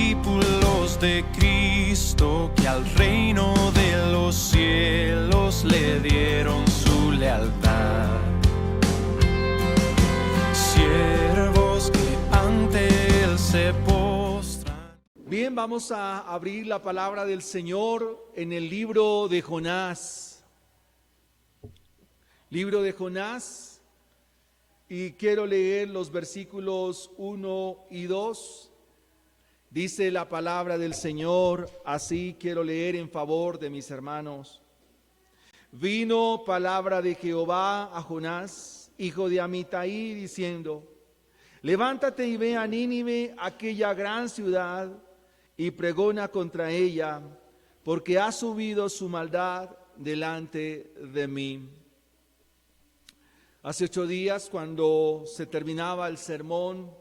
discípulos de Cristo que al reino de los cielos le dieron su lealtad. Siervos que ante él se postran. Bien, vamos a abrir la palabra del Señor en el libro de Jonás. Libro de Jonás, y quiero leer los versículos 1 y 2. Dice la palabra del Señor, así quiero leer en favor de mis hermanos. Vino palabra de Jehová a Jonás, hijo de Amitai, diciendo: levántate y ve a Nínive, aquella gran ciudad, y pregona contra ella, porque ha subido su maldad delante de mí. Hace 8 días, cuando se terminaba el sermón,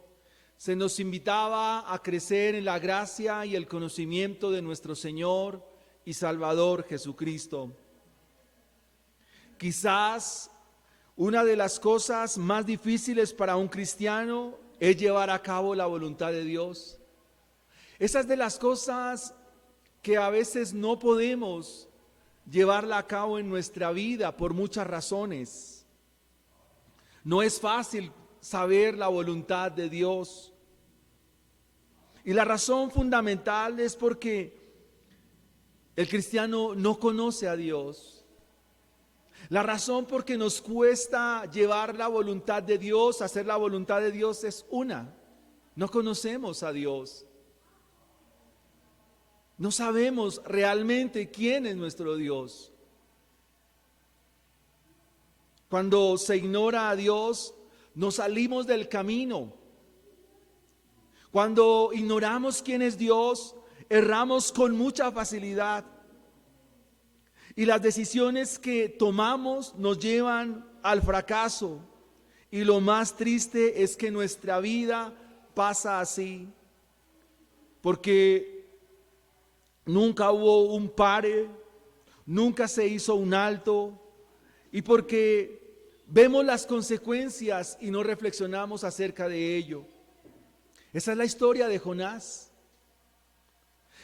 se nos invitaba a crecer en la gracia y el conocimiento de nuestro Señor y Salvador Jesucristo. Quizás una de las cosas más difíciles para un cristiano es llevar a cabo la voluntad de Dios. Esas de las cosas que a veces no podemos llevarla a cabo en nuestra vida por muchas razones. No es fácil saber la voluntad de Dios. Y la razón fundamental es porque el cristiano no conoce a Dios. La razón por que nos cuesta llevar la voluntad de Dios, hacer la voluntad de Dios, es una: no conocemos a Dios. No sabemos realmente quién es nuestro Dios. Cuando se ignora a Dios, nos salimos del camino. Cuando ignoramos quién es Dios, erramos con mucha facilidad. Y las decisiones que tomamos nos llevan al fracaso. Y lo más triste es que nuestra vida pasa así. Porque nunca hubo un pare, nunca se hizo un alto. Y porque vemos las consecuencias y no reflexionamos acerca de ello. Esa es la historia de Jonás.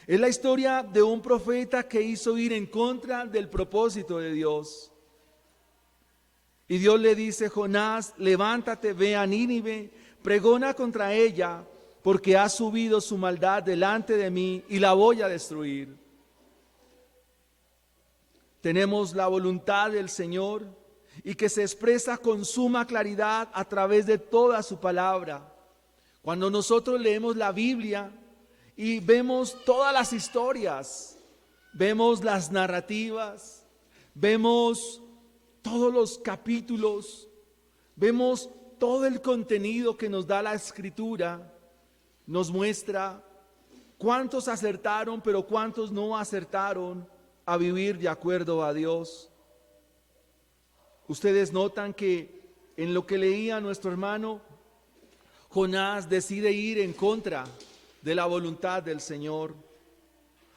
Es la historia de un profeta que hizo ir en contra del propósito de Dios. Y Dios le dice: Jonás, levántate, ve a Nínive, pregona contra ella, porque ha subido su maldad delante de mí y la voy a destruir. Tenemos la voluntad del Señor y que se expresa con suma claridad a través de toda su palabra. Cuando nosotros leemos la Biblia y vemos todas las historias, vemos las narrativas, vemos todos los capítulos, vemos todo el contenido que nos da la Escritura, nos muestra cuántos acertaron, pero cuántos no acertaron a vivir de acuerdo a Dios. Ustedes notan que en lo que leía nuestro hermano, Jonás decide ir en contra de la voluntad del Señor,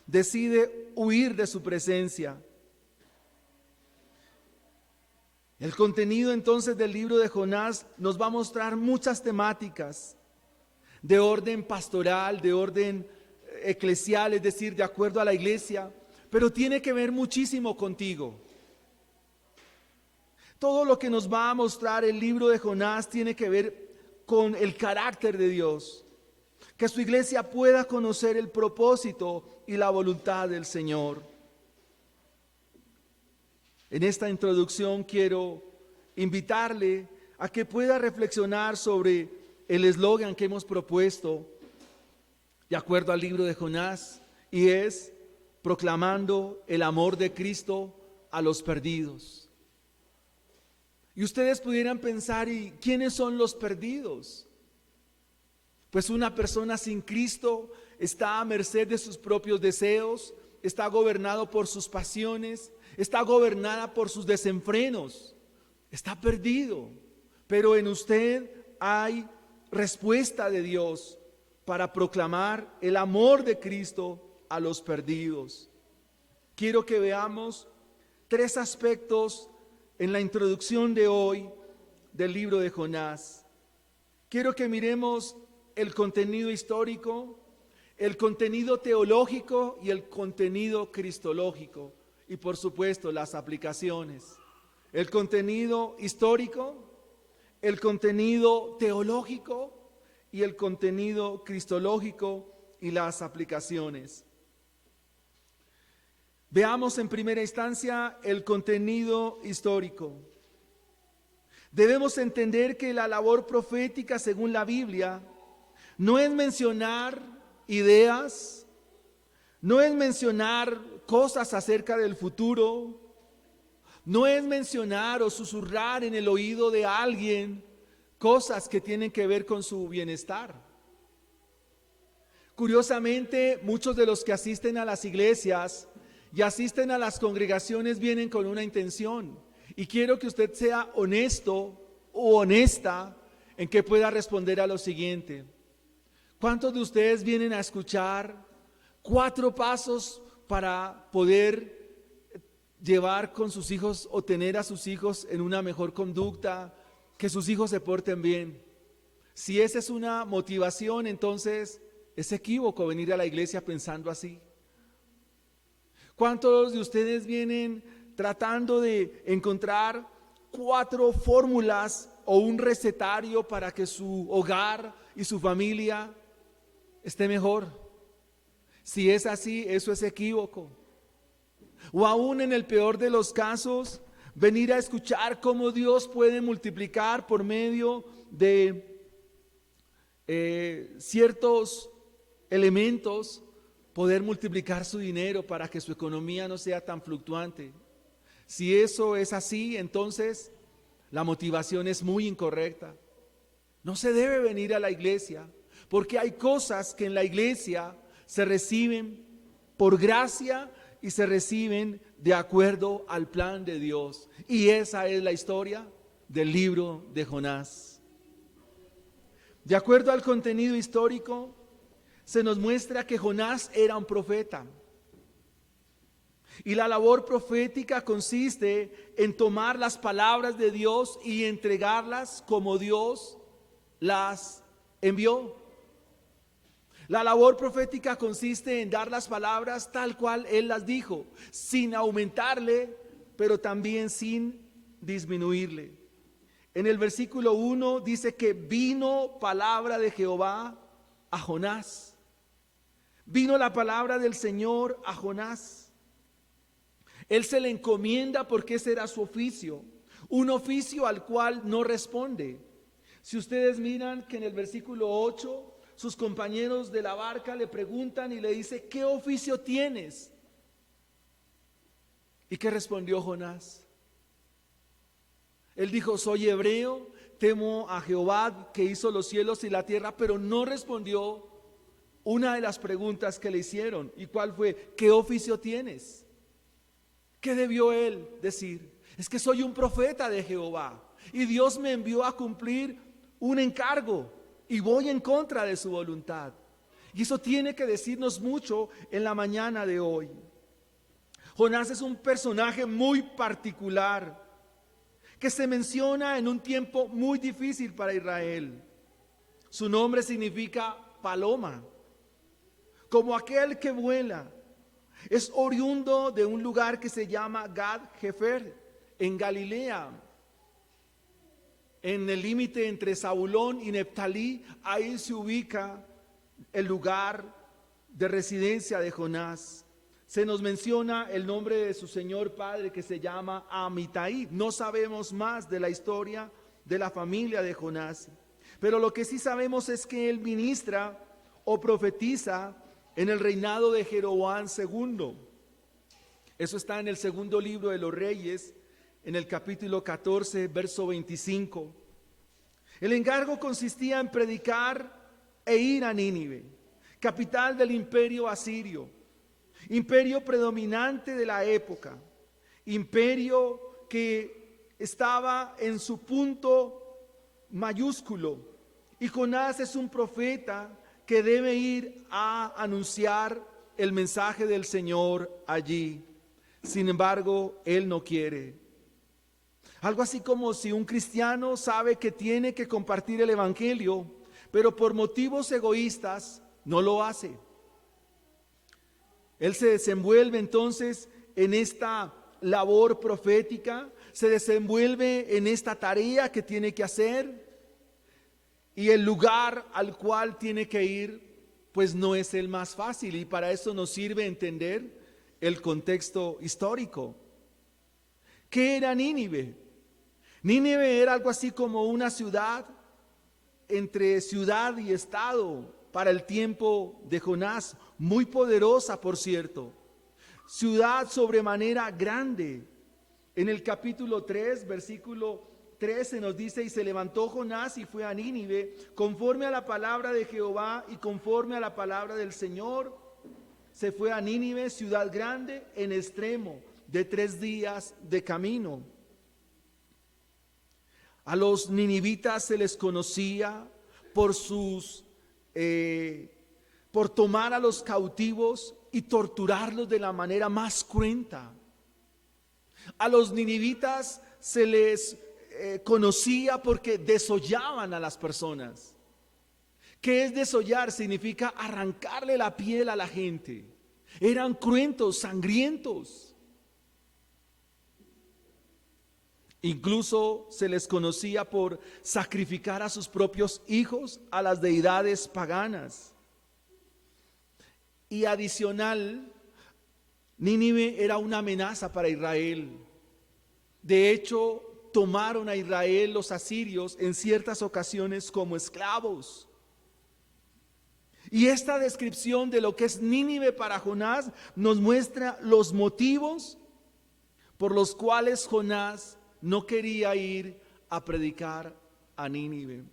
decide huir de su presencia. El contenido entonces del libro de Jonás nos va a mostrar muchas temáticas de orden pastoral, de orden eclesial, es decir, de acuerdo a la iglesia, pero tiene que ver muchísimo contigo. Todo lo que nos va a mostrar el libro de Jonás tiene que ver con el carácter de Dios, que su iglesia pueda conocer el propósito y la voluntad del Señor. En esta introducción quiero invitarle a que pueda reflexionar sobre el eslogan que hemos propuesto de acuerdo al libro de Jonás, y es: proclamando el amor de Cristo a los perdidos. Y ustedes pudieran pensar: ¿y quiénes son los perdidos? Pues una persona sin Cristo está a merced de sus propios deseos, está gobernado por sus pasiones, está gobernada por sus desenfrenos, está perdido. Pero en usted hay respuesta de Dios para proclamar el amor de Cristo a los perdidos. Quiero que veamos 3 aspectos en la introducción de hoy del libro de Jonás. Quiero que miremos el contenido histórico, el contenido teológico y el contenido cristológico, y por supuesto las aplicaciones. El contenido histórico, el contenido teológico y el contenido cristológico y las aplicaciones. Veamos en primera instancia el contenido histórico. Debemos entender que la labor profética, según la Biblia, no es mencionar ideas, no es mencionar cosas acerca del futuro, no es mencionar o susurrar en el oído de alguien cosas que tienen que ver con su bienestar. Curiosamente, muchos de los que asisten a las iglesias y asisten a las congregaciones vienen con una intención. Y quiero que usted sea honesto o honesta en que pueda responder a lo siguiente. ¿Cuántos de ustedes vienen a escuchar 4 pasos para poder llevar con sus hijos o tener a sus hijos en una mejor conducta, que sus hijos se porten bien? Si esa es una motivación, entonces es equívoco venir a la iglesia pensando así. ¿Cuántos de ustedes vienen tratando de encontrar 4 fórmulas o un recetario para que su hogar y su familia esté mejor? Si es así, eso es equívoco. O aún en el peor de los casos, venir a escuchar cómo Dios puede multiplicar por medio de ciertos elementos, poder multiplicar su dinero para que su economía no sea tan fluctuante. Si eso es así, entonces la motivación es muy incorrecta. No se debe venir a la iglesia, porque hay cosas que en la iglesia se reciben por gracia y se reciben de acuerdo al plan de Dios. Y esa es la historia del libro de Jonás. De acuerdo al contenido histórico, se nos muestra que Jonás era un profeta. Y la labor profética consiste en tomar las palabras de Dios y entregarlas como Dios las envió. La labor profética consiste en dar las palabras tal cual Él las dijo, sin aumentarle, pero también sin disminuirle. En el versículo 1 dice que vino palabra de Jehová a Jonás. Vino la palabra del Señor a Jonás. Él se le encomienda porque ese era su oficio, un oficio al cual no responde. Si ustedes miran que en el versículo 8, sus compañeros de la barca le preguntan y le dice, ¿qué oficio tienes? ¿Y qué respondió Jonás? Él dijo, soy hebreo, temo a Jehová que hizo los cielos y la tierra, pero no respondió una de las preguntas que le hicieron. ¿Y cuál fue? ¿Qué oficio tienes? ¿Qué debió él decir? Es que soy un profeta de Jehová y Dios me envió a cumplir un encargo y voy en contra de su voluntad. Y eso tiene que decirnos mucho en la mañana de hoy. Jonás es un personaje muy particular que se menciona en un tiempo muy difícil para Israel. Su nombre significa paloma, como aquel que vuela. Es oriundo de un lugar que se llama Gad-Hefer, en Galilea, en el límite entre Zabulón y Neftalí. Ahí se ubica el lugar de residencia de Jonás. Se nos menciona el nombre de su señor padre, que se llama Amitai. No sabemos más de la historia de la familia de Jonás, pero lo que sí sabemos es que él ministra o profetiza en el reinado de Jeroboam II. Eso está en el segundo libro de los Reyes, en el capítulo 14, verso 25. El encargo consistía en predicar e ir a Nínive, capital del imperio asirio, imperio predominante de la época, imperio que estaba en su punto mayúsculo. Y Jonás es un profeta que debe ir a anunciar el mensaje del Señor allí. Sin embargo, él no quiere. Algo así como si un cristiano sabe que tiene que compartir el evangelio, pero por motivos egoístas no lo hace. Él se desenvuelve entonces en esta labor profética, se desenvuelve en esta tarea que tiene que hacer, y el lugar al cual tiene que ir pues no es el más fácil, y para eso nos sirve entender el contexto histórico. ¿Qué era Nínive? Nínive era algo así como una ciudad entre ciudad y estado para el tiempo de Jonás, muy poderosa, por cierto, ciudad sobremanera grande. En el capítulo 3, versículo 13 nos dice: y se levantó Jonás y fue a Nínive, conforme a la palabra de Jehová y conforme a la palabra del Señor. Se fue a Nínive, ciudad grande, en extremo, de 3 días de camino. A los ninivitas se les conocía por por tomar a los cautivos y torturarlos de la manera más cruenta. A los ninivitas se les conocía porque desollaban a las personas. ¿Qué es desollar? Significa arrancarle la piel a la gente. Eran cruentos, sangrientos. Incluso se les conocía por sacrificar a sus propios hijos a las deidades paganas. Y adicional, Nínive era una amenaza para Israel. De hecho, tomaron a Israel los asirios en ciertas ocasiones como esclavos. Y esta descripción de lo que es Nínive para Jonás nos muestra los motivos por los cuales Jonás no quería ir a predicar a Nínive.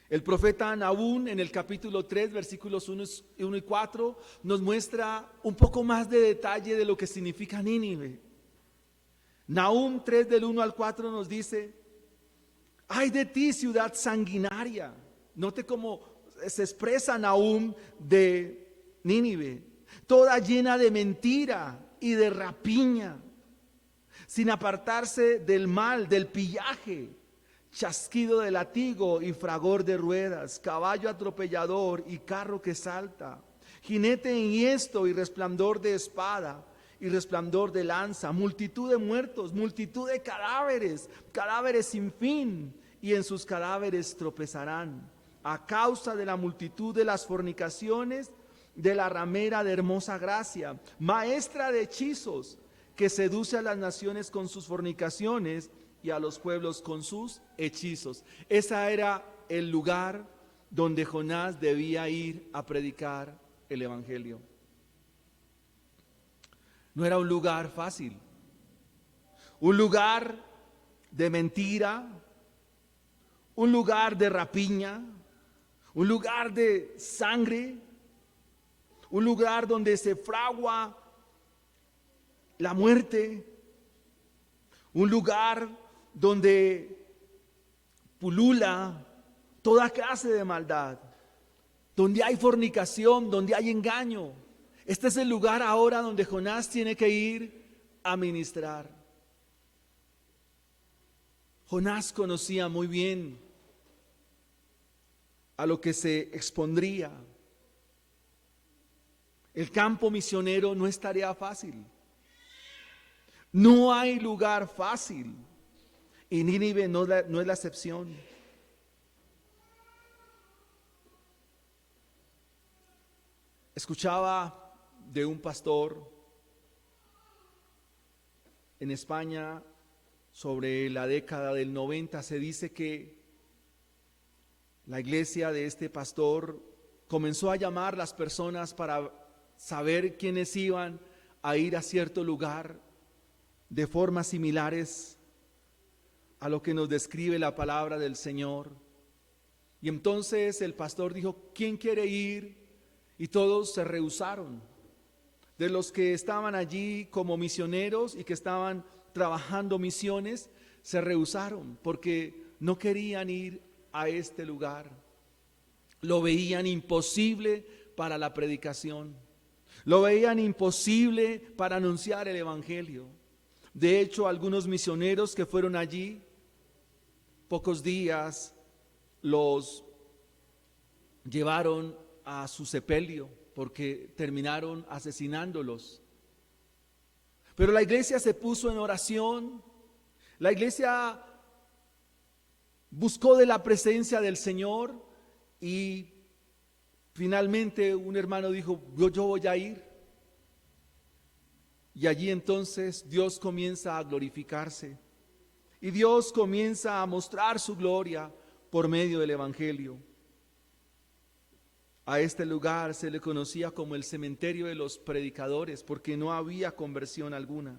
El profeta Nahum en el capítulo 3, versículos 1 y 4 nos muestra un poco más de detalle de lo que significa Nínive. Nahum 3 del 1 al 4 nos dice: ay de ti, ciudad sanguinaria. Note cómo se expresa Nahum de Nínive: toda llena de mentira y de rapiña, sin apartarse del mal, del pillaje, chasquido de látigo y fragor de ruedas, caballo atropellador y carro que salta, jinete enhiesto y resplandor de espada y resplandor de lanza, multitud de muertos, multitud de cadáveres, cadáveres sin fin, y en sus cadáveres tropezarán, a causa de la multitud de las fornicaciones de la ramera de hermosa gracia, maestra de hechizos, que seduce a las naciones con sus fornicaciones y a los pueblos con sus hechizos. Ese era el lugar donde Jonás debía ir a predicar el evangelio. No era un lugar fácil, un lugar de mentira, un lugar de rapiña, un lugar de sangre, un lugar donde se fragua la muerte, un lugar donde pulula toda clase de maldad, donde hay fornicación, donde hay engaño. Este es el lugar ahora donde Jonás tiene que ir a ministrar. Jonás conocía muy bien a lo que se expondría. El campo misionero no es tarea fácil. No hay lugar fácil, y Nínive no es la excepción. Escuchaba de un pastor en España sobre la década del 90. Se dice que la iglesia de este pastor comenzó a llamar a las personas para saber quiénes iban a ir a cierto lugar de formas similares a lo que nos describe la palabra del Señor. Y entonces el pastor dijo: ¿quién quiere ir? Y todos se rehusaron. De los que estaban allí como misioneros y que estaban trabajando misiones, se rehusaron porque no querían ir a este lugar. Lo veían imposible para la predicación. Lo veían imposible para anunciar el evangelio. De hecho, algunos misioneros que fueron allí, pocos días los llevaron a su sepelio, porque terminaron asesinándolos. Pero la iglesia se puso en oración, la iglesia buscó de la presencia del Señor y finalmente un hermano dijo, yo voy a ir. Y allí entonces Dios comienza a glorificarse y Dios comienza a mostrar su gloria por medio del Evangelio. A este lugar se le conocía como el cementerio de los predicadores porque no había conversión alguna.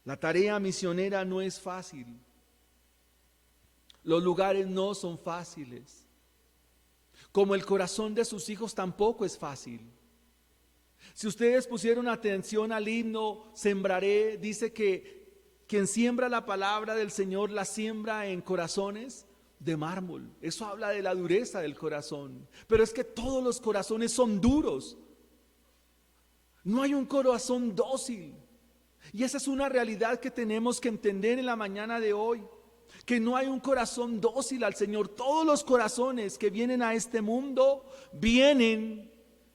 La tarea misionera no es fácil. Los lugares no son fáciles. Como el corazón de sus hijos tampoco es fácil. Si ustedes pusieron atención al himno, sembraré, dice que quien siembra la palabra del Señor la siembra en corazones de mármol. Eso habla de la dureza del corazón. Pero es que todos los corazones son duros. No hay un corazón dócil. Y esa es una realidad que tenemos que entender en la mañana de hoy. Que no hay un corazón dócil al Señor. Todos los corazones que vienen a este mundo vienen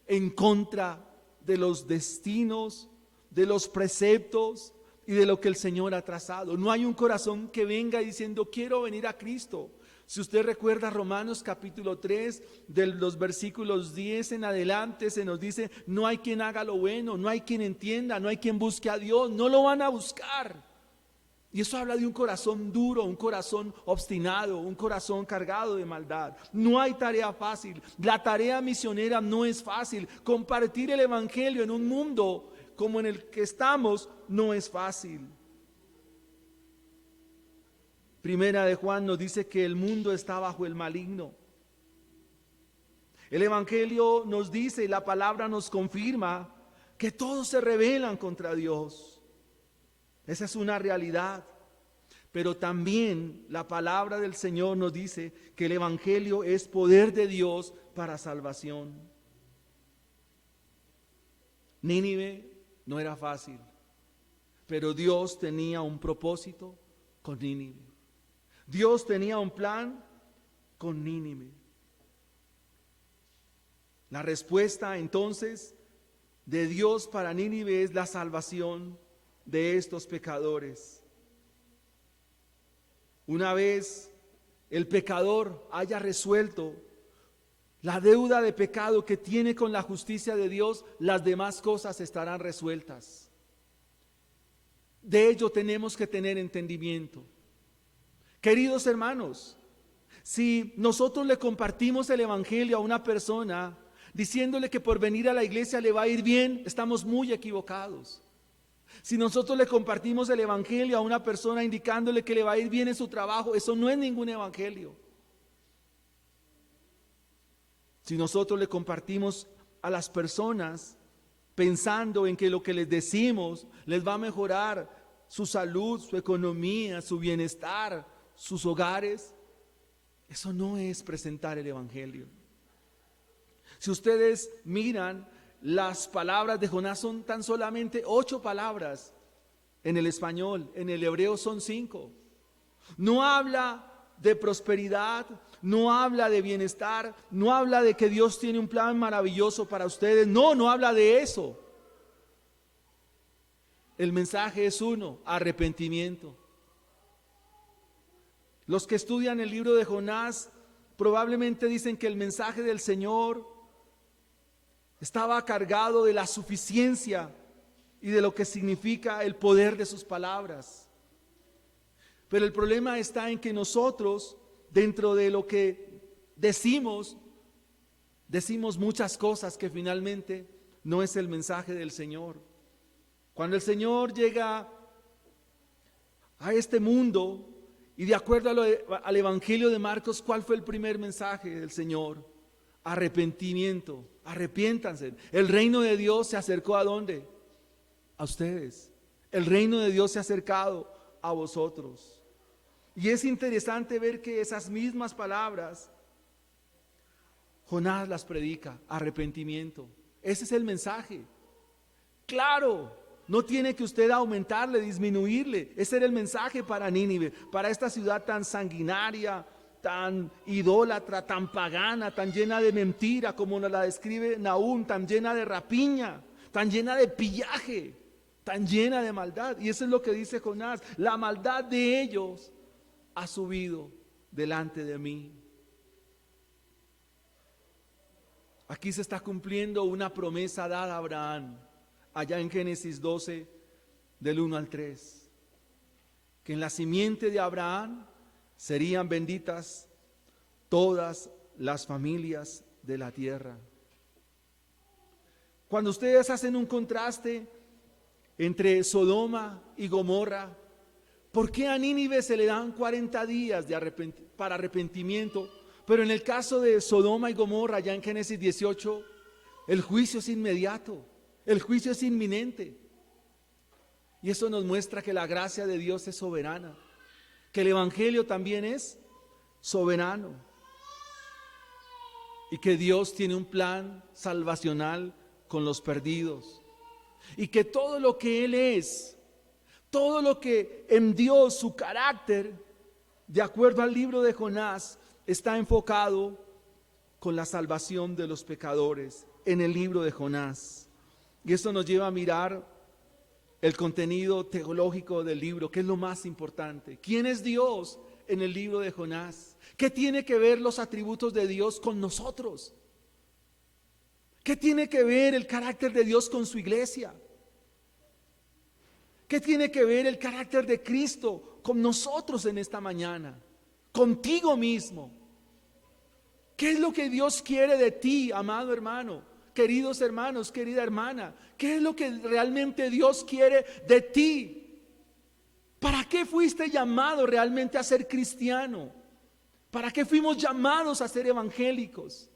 en contra de los destinos, de los preceptos y de lo que el Señor ha trazado. No hay un corazón que venga diciendo quiero venir a Cristo. Si usted recuerda Romanos capítulo 3, de los versículos 10 en adelante, se nos dice, no hay quien haga lo bueno, no hay quien entienda, no hay quien busque a Dios, no lo van a buscar. Y eso habla de un corazón duro, un corazón obstinado, un corazón cargado de maldad. No hay tarea fácil, la tarea misionera no es fácil. Compartir el Evangelio en un mundo como en el que estamos no es fácil. Primera de Juan nos dice que el mundo está bajo el maligno. El Evangelio nos dice y la palabra nos confirma que todos se rebelan contra Dios. Esa es una realidad. Pero también la palabra del Señor nos dice que el Evangelio es poder de Dios para salvación. Nínive no era fácil, pero Dios tenía un propósito con Nínive. Dios tenía un plan con Nínive. La respuesta entonces de Dios para Nínive es la salvación de estos pecadores. Una vez el pecador haya resuelto la deuda de pecado que tiene con la justicia de Dios, las demás cosas estarán resueltas. De ello tenemos que tener entendimiento. Queridos hermanos, si nosotros le compartimos el Evangelio a una persona diciéndole que por venir a la iglesia le va a ir bien, estamos muy equivocados. Si nosotros le compartimos el Evangelio a una persona indicándole que le va a ir bien en su trabajo, eso no es ningún Evangelio. Si nosotros le compartimos a las personas pensando en que lo que les decimos les va a mejorar su salud, su economía, su bienestar, sus hogares, eso no es presentar el Evangelio. Si ustedes miran, las palabras de Jonás son tan solamente 8 palabras en el español, en el hebreo son 5. No habla de prosperidad, no habla de bienestar, no habla de que Dios tiene un plan maravilloso para ustedes, no habla de eso. El mensaje es uno, arrepentimiento. Los que estudian el libro de Jonás probablemente dicen que el mensaje del Señor estaba cargado de la suficiencia y de lo que significa el poder de sus palabras. Pero el problema está en que nosotros, dentro de lo que decimos muchas cosas que finalmente no es el mensaje del Señor. Cuando el Señor llega a este mundo y de acuerdo al Evangelio de Marcos, ¿cuál fue el primer mensaje del Señor? Arrepentimiento, arrepiéntanse. El reino de Dios se acercó ¿a dónde? A ustedes. El reino de Dios se ha acercado a vosotros. Y es interesante ver que esas mismas palabras Jonás las predica, arrepentimiento. Ese es el mensaje. Claro, no tiene que usted aumentarle, disminuirle. Ese era el mensaje para Nínive, para esta ciudad tan sanguinaria, tan idólatra, tan pagana, tan llena de mentira, como nos la describe Nahum, tan llena de rapiña, tan llena de pillaje, tan llena de maldad. Y eso es lo que dice Jonás: la maldad de ellos ha subido delante de mí. Aquí se está cumpliendo una promesa dada a Abraham, allá en Génesis 12, del 1 al 3, que en la simiente de Abraham serían benditas todas las familias de la tierra. Cuando ustedes hacen un contraste entre Sodoma y Gomorra, ¿por qué a Nínive se le dan 40 días para arrepentimiento? Pero en el caso de Sodoma y Gomorra, ya en Génesis 18, el juicio es inmediato, el juicio es inminente. Y eso nos muestra que la gracia de Dios es soberana, que el Evangelio también es soberano y que Dios tiene un plan salvacional con los perdidos, y que todo lo que Él es, todo lo que en Dios, su carácter, de acuerdo al libro de Jonás, está enfocado con la salvación de los pecadores en el libro de Jonás. Y esto nos lleva a mirar el contenido teológico del libro, que es lo más importante. ¿Quién es Dios en el libro de Jonás? ¿Qué tiene que ver los atributos de Dios con nosotros? ¿Qué tiene que ver el carácter de Dios con su iglesia? ¿Qué tiene que ver el carácter de Cristo con nosotros en esta mañana? Contigo mismo. ¿Qué es lo que Dios quiere de ti, amado hermano, queridos hermanos, querida hermana? ¿Qué es lo que realmente Dios quiere de ti? ¿Para qué fuiste llamado realmente a ser cristiano? ¿Para qué fuimos llamados a ser evangélicos?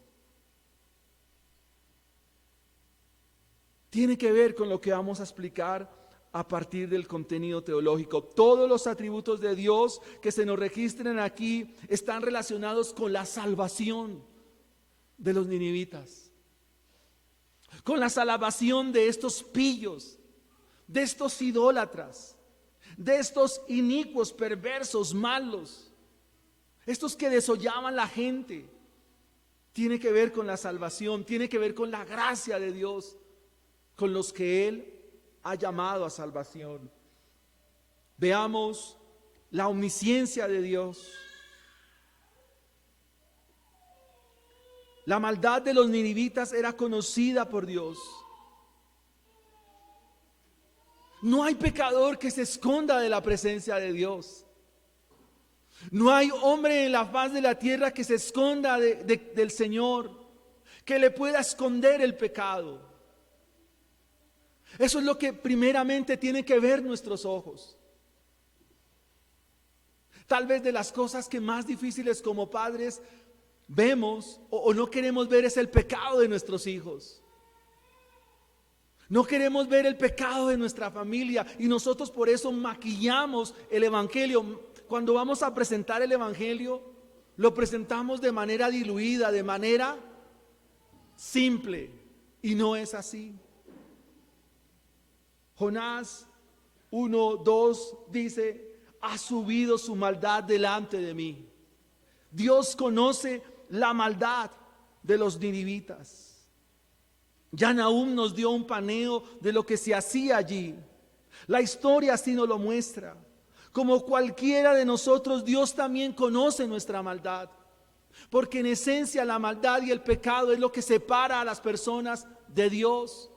Tiene que ver con lo que vamos a explicar a partir del contenido teológico. Todos los atributos de Dios que se nos registran aquí están relacionados con la salvación de los ninivitas, con la salvación de estos pillos, de estos idólatras, de estos inicuos, perversos, malos, estos que desollaban la gente. Tiene que ver con la salvación, tiene que ver con la gracia de Dios, con los que Él ha llamado a salvación. Veamos la omnisciencia de Dios. La maldad de los ninivitas era conocida por Dios. No hay pecador que se esconda de la presencia de Dios. No hay hombre en la faz de la tierra que se esconda del Señor, que le pueda esconder el pecado. Eso es lo que primeramente tienen que ver nuestros ojos. Tal vez de las cosas que más difíciles como padres vemos o no queremos ver es el pecado de nuestros hijos. No queremos ver el pecado de nuestra familia, y nosotros por eso maquillamos el Evangelio. Cuando vamos a presentar el Evangelio, lo presentamos de manera diluida, de manera simple, y no es así. Jonás 1:2 dice: ha subido su maldad delante de mí. Dios conoce la maldad de los ninivitas. Ya Nahum nos dio un paneo de lo que se hacía allí. La historia así nos lo muestra. Como cualquiera de nosotros, Dios también conoce nuestra maldad, porque en esencia la maldad y el pecado es lo que separa a las personas de Dios.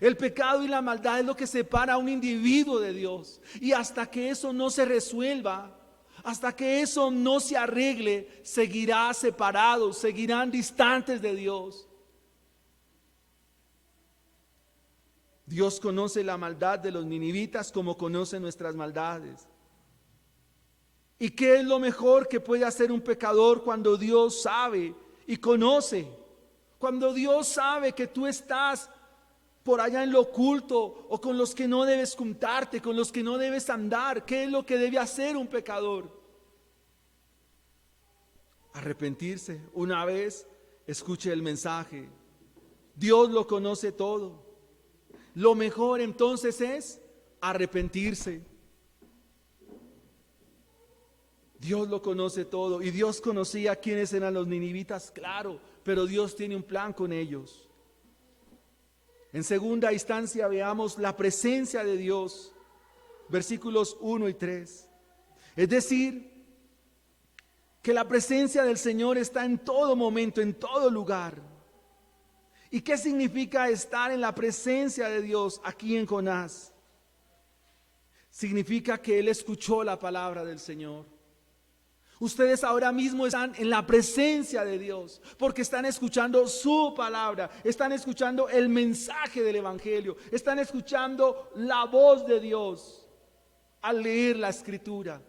El pecado y la maldad es lo que separa a un individuo de Dios. Y hasta que eso no se resuelva, hasta que eso no se arregle, seguirá separado, seguirán distantes de Dios. Dios conoce la maldad de los ninivitas como conoce nuestras maldades. ¿Y qué es lo mejor que puede hacer un pecador cuando Dios sabe y conoce? Cuando Dios sabe que tú estás por allá en lo oculto, o con los que no debes juntarte, con los que no debes andar. ¿Qué es lo que debe hacer un pecador? Arrepentirse. Una vez escuche el mensaje. Dios lo conoce todo. Lo mejor entonces es arrepentirse. Dios lo conoce todo y Dios conocía quiénes eran los ninivitas, claro, pero Dios tiene un plan con ellos. En segunda instancia veamos la presencia de Dios, versículos 1 y 3. Es decir, que la presencia del Señor está en todo momento, en todo lugar. ¿Y qué significa estar en la presencia de Dios aquí en Jonás? Significa que él escuchó la palabra del Señor. Ustedes ahora mismo están en la presencia de Dios porque están escuchando su palabra, están escuchando el mensaje del Evangelio, están escuchando la voz de Dios al leer la Escritura.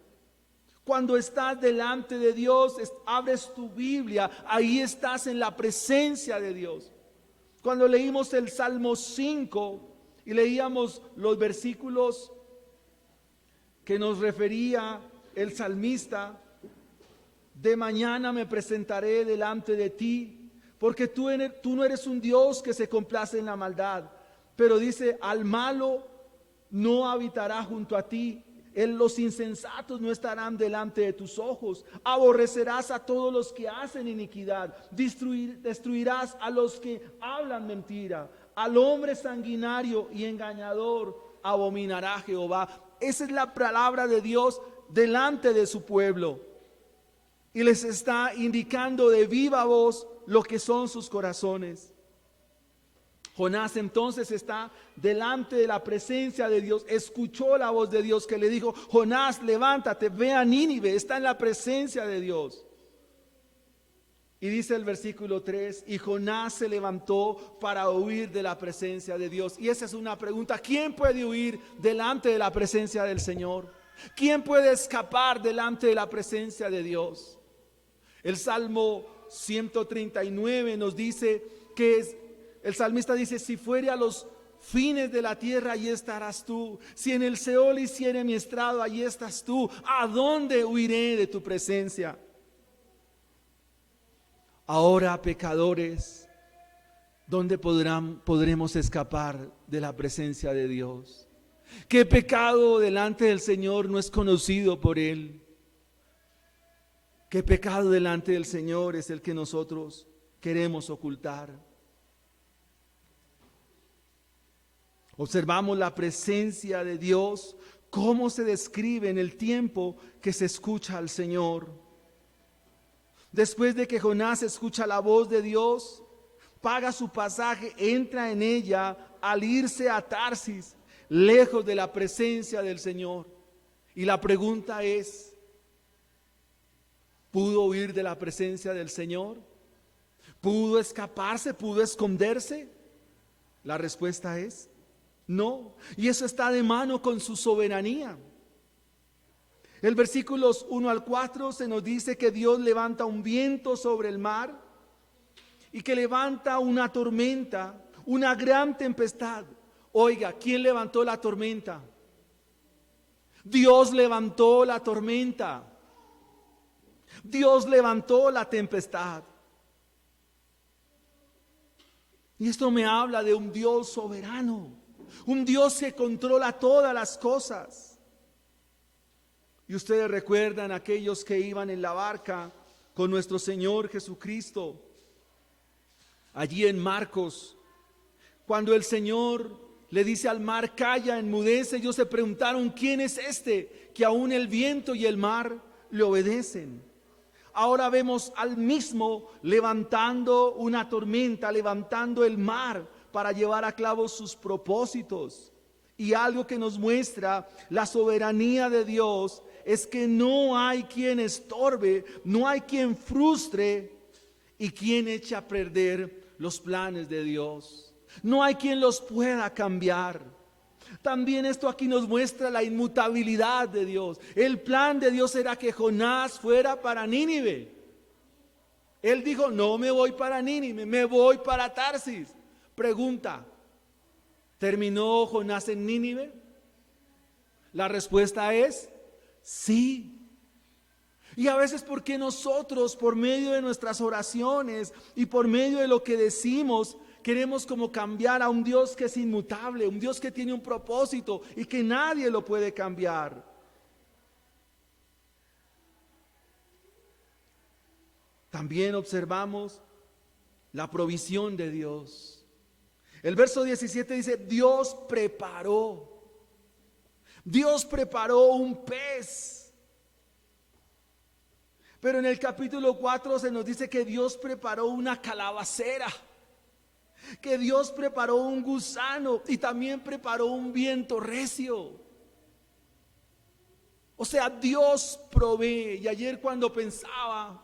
Cuando estás delante de Dios, abres tu Biblia, ahí estás en la presencia de Dios. Cuando leímos el Salmo 5 y leíamos los versículos que nos refería el salmista, de mañana me presentaré delante de ti, porque tú no eres un Dios que se complace en la maldad, pero dice, al malo no habitará junto a ti, los insensatos no estarán delante de tus ojos, aborrecerás a todos los que hacen iniquidad, destruirás a los que hablan mentira, al hombre sanguinario y engañador abominará Jehová. Esa es la palabra de Dios delante de su pueblo. Y les está indicando de viva voz lo que son sus corazones. Jonás entonces está delante de la presencia de Dios. Escuchó la voz de Dios que le dijo, Jonás, levántate, ve a Nínive. Está en la presencia de Dios. Y dice el versículo 3, y Jonás se levantó para huir de la presencia de Dios. Y esa es una pregunta, ¿quién puede huir delante de la presencia del Señor? ¿Quién puede escapar delante de la presencia de Dios? El Salmo 139 nos dice el salmista dice, si fuere a los fines de la tierra, allí estarás tú. Si en el Seol hiciere mi estrado, allí estás tú. ¿A dónde huiré de tu presencia? Ahora, pecadores, ¿dónde podremos escapar de la presencia de Dios? ¿Qué pecado delante del Señor no es conocido por Él? ¿Qué pecado delante del Señor es el que nosotros queremos ocultar? Observamos la presencia de Dios, cómo se describe en el tiempo que se escucha al Señor. Después de que Jonás escucha la voz de Dios, paga su pasaje, entra en ella al irse a Tarsis, lejos de la presencia del Señor. Y la pregunta es, ¿pudo huir de la presencia del Señor? ¿Pudo escaparse? ¿Pudo esconderse? La respuesta es no. Y eso está de mano con su soberanía. El versículos 1 al 4 se nos dice que Dios levanta un viento sobre el mar y que levanta una tormenta, una gran tempestad. Oiga, ¿quién levantó la tormenta? Dios levantó la tormenta. Dios levantó la tempestad. Y esto me habla de un Dios soberano, un Dios que controla todas las cosas. Y ustedes recuerdan aquellos que iban en la barca con nuestro Señor Jesucristo, allí en Marcos, cuando el Señor le dice al mar, calla, enmudece, ellos se preguntaron, ¿quién es este que aún el viento y el mar le obedecen? Ahora vemos al mismo levantando una tormenta, levantando el mar para llevar a cabo sus propósitos. Y algo que nos muestra la soberanía de Dios es que no hay quien estorbe, no hay quien frustre y quien eche a perder los planes de Dios. No hay quien los pueda cambiar. También esto aquí nos muestra la inmutabilidad de Dios. El plan de Dios era que Jonás fuera para Nínive. Él dijo, no me voy para Nínive, me voy para Tarsis. Pregunta, ¿terminó Jonás en Nínive? La respuesta es sí. Y a veces porque nosotros, por medio de nuestras oraciones y por medio de lo que decimos, queremos como cambiar a un Dios que es inmutable, un Dios que tiene un propósito y que nadie lo puede cambiar. también observamos la provisión de Dios. El verso 17 dice, Dios preparó un pez. Pero en el capítulo 4 se nos dice que Dios preparó una calabacera, que Dios preparó un gusano y también preparó un viento recio. O sea, Dios provee. Y ayer cuando pensaba,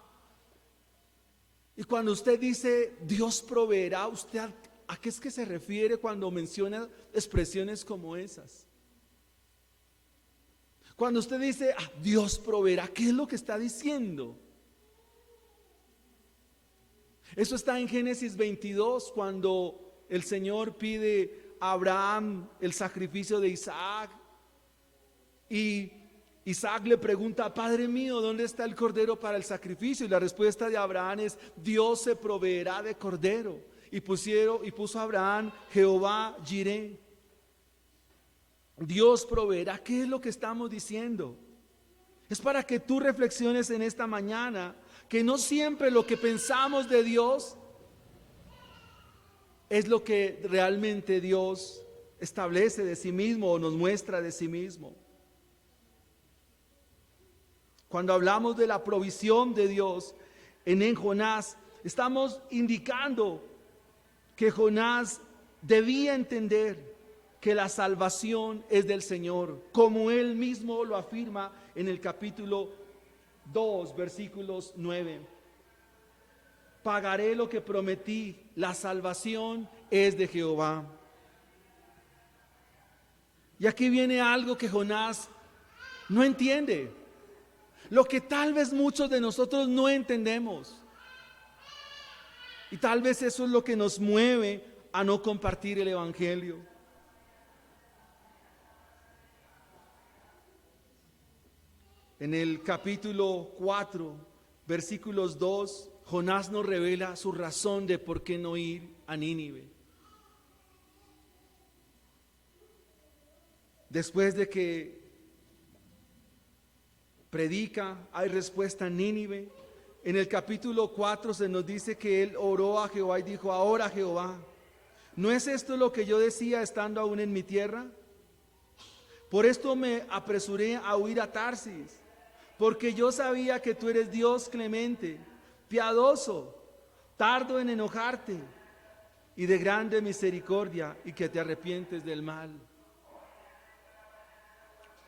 y cuando usted dice Dios proveerá, ¿usted a qué es que se refiere cuando menciona expresiones como esas? Cuando usted dice Dios proveerá, ¿qué es lo que está diciendo? Eso está en Génesis 22, cuando el Señor pide a Abraham el sacrificio de Isaac. Y Isaac le pregunta, Padre mío, ¿dónde está el cordero para el sacrificio? Y la respuesta de Abraham es, Dios se proveerá de cordero. Y puso a Abraham Jehová Jireh. Dios proveerá. ¿Qué es lo que estamos diciendo? Es para que tú reflexiones en esta mañana que no siempre lo que pensamos de Dios es lo que realmente Dios establece de sí mismo o nos muestra de sí mismo. Cuando hablamos de la provisión de Dios en Jonás, estamos indicando que Jonás debía entender que la salvación es del Señor, como él mismo lo afirma en el capítulo 2, versículos 9. Pagaré lo que prometí, la salvación es de Jehová. Y aquí viene algo que Jonás no entiende, lo que tal vez muchos de nosotros no entendemos. Y tal vez eso es lo que nos mueve a no compartir el evangelio. En el capítulo 4, versículos 2, Jonás nos revela su razón de por qué no ir a Nínive. Después de que predica, hay respuesta en Nínive. En el capítulo 4 se nos dice que él oró a Jehová y dijo, ahora Jehová, ¿no es esto lo que yo decía estando aún en mi tierra? Por esto me apresuré a huir a Tarsis, porque yo sabía que tú eres Dios clemente, piadoso, tardo en enojarte y de grande misericordia, y que te arrepientes del mal.